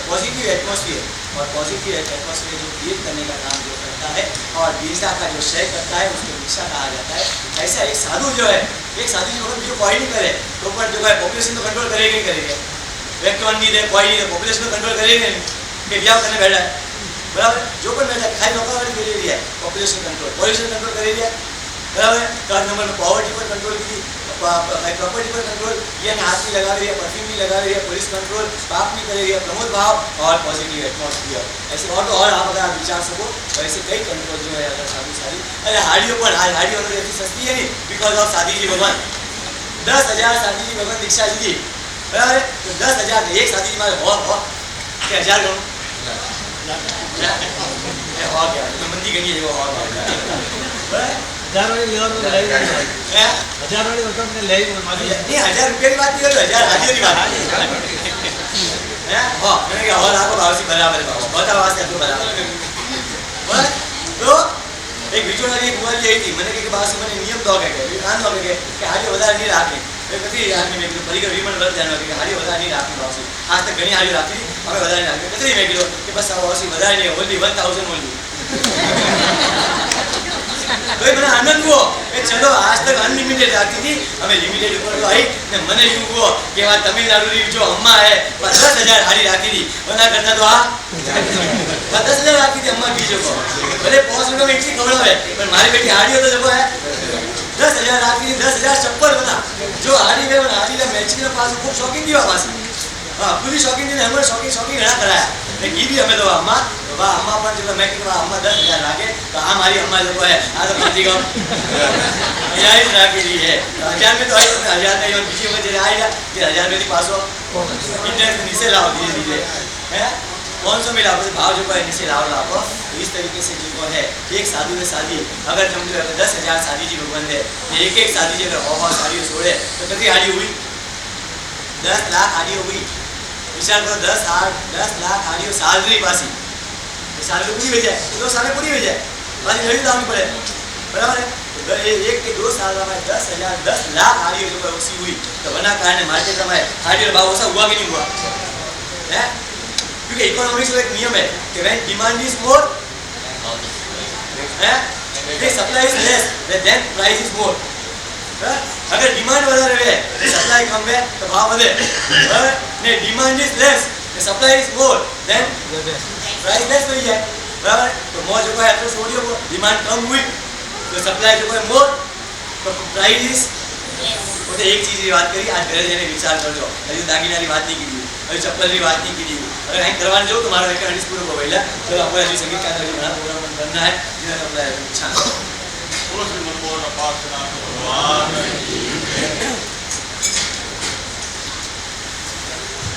पॉजिटिव एटमॉस्फेयर और पॉजिटिव एटमॉस्फेयर जो क्रिएट करने का काम जो करता है और वीरता का जो क्षय करता है उसको भिक्षा कहा जाता है ऐसा एक साधु जो है एक साधु जो कोई नहीं करे तो पर जो है पॉपुलेशन तो कंट्रोल करेगा ही करेगा व्यक्ति नहीं दे कोई नहीं पॉपुलेशन को कंट्रोल करेगा नहीं कि ब्याह करने बैठा है बराबर जो पण बैठा खाली लोग वाली करेली है पॉपुलेशन कंट्रोल करेली है बराबर थर्ड नंबर में पॉवर्टी पर कंट्रोल की प्रॉपर्टी पर कंट्रोल ये हाथ नहीं लगा रही है परफ्यूम नहीं लगा रही है पुलिस कंट्रोल पाप नहीं कर रही है प्रमोद भाव और पॉजिटिव एटमॉस्फेयर ऐसे और तो और आप अगर आप विचार सको तो ऐसे कई कंट्रोल जो है अगर साधु सारी अरे हाड़ियों पर आज हाड़ी वगैरह इतनी सस्ती है नहीं बिकॉज ऑफ साधी जी भगवान 10,000 साधी जी भगवान दीक्षा जी बराबर तो 10,000 एक साधी जी मारे हो क्या 1000 गणों हो गया तो मंदी गणी है वो हो गया हजार वाली लेवर में ले हजार वाली वर्कर में ले नहीं 1000 रुपये की बात नहीं कर 1000 हाजियों की बात है हां मैंने कहा और आपको भाव से बराबर है बहुत आवाज है तो बराबर तो एक बीचो वाली एक बुआ जी आई थी मैंने कहा कि बात से मैंने नियम दो के कान दो के कि हाड़ी વધારે नहीं રાખે मैं कभी आदमी में तो परिकर विमन वर्ग जानो कि हाड़ी વધારે नहीं રાખી बात से आज तक घणी हाड़ी રાખી हमें વધારે नहीं રાખી कितनी मैं किलो कि बस वो सी વધારે नहीं ओनली 1000 ओनली तो मैंने आनंद हुआ ए चलो आज तक अनलिमिटेड आती थी हमें लिमिटेड ऊपर तो आई ने मने यूं हुआ कि वहां तमिलनाडु री जो अम्मा है 10,000 हाड़ी राखी थी वना करता तो 10,000 राखी थी अम्मा की जो भले 5 रुपए में इतनी खबर है पर मारी बेटी हाड़ी हो तो जब है 10,000 राखी थी 10,000 चप्पल बना जो हाड़ी में बना हाड़ी का मैचिंग के पास खूब शौकीन थी वापस हां पूरी शौकीन थी हमें शौकीन घड़ा कराया ने की भी हमें तो अम्मा वाह अम्मा पर जो मैं कि वाह अम्मा 10,000 राखे तो हमारी अम्मा जो है आज पति का हजार राखी दी है 1000 में तो आई 1000 नहीं और बीच में जे आएगा कि 1000 में पासो इंडेक्स नीचे लाओ धीरे है कौन सा मिला भाव जो है नीचे लाओ तो इस तरीके से जो है एक साधु में शादी अगर हम जो 10,000 शादी जी भगवान है एक शादी जी अगर बहुत साड़ी छोड़े तो कितनी हाड़ी हुई 10 लाख हाड़ी हो गई विचार करो 10 लाख हाड़ी सालरी पासी साल में पूरी हो जाए 2 साल में पूरी हो जाए बाकी नहीं लानी पड़े बराबर है एक के 2 साल में 10 लाख हाड़ी जो उसी हुई तो बना कारण मार्केट में हाड़ी का भाव ऐसा हुआ कि नहीं हुआ है क्योंकि इकोनॉमिक्स में एक नियम है कि व्हेन डिमांड इज मोर है supply is less than price is more अगर डिमांड વધારે है सप्लाई कम है तो भाव बढ़े ने demand is less supply is more than price less हो जाए बराबर तो मोर जो है तो छोड़ियो डिमांड कम हुई तो सप्लाई जो है मोर तो प्राइस इज तो एक चीज की बात करी आज घर जाने विचार कर लो अभी दागिना की बात नहीं की अभी चप्पल की बात नहीं की अरे कहीं करवाने जाओ तुम्हारा एक हंडिस पूरा मोबाइल है चलो आपको ऐसी संगीत का हमारा प्रोग्राम करना है ये अपना इच्छा बोलो श्रीमन मोहन पास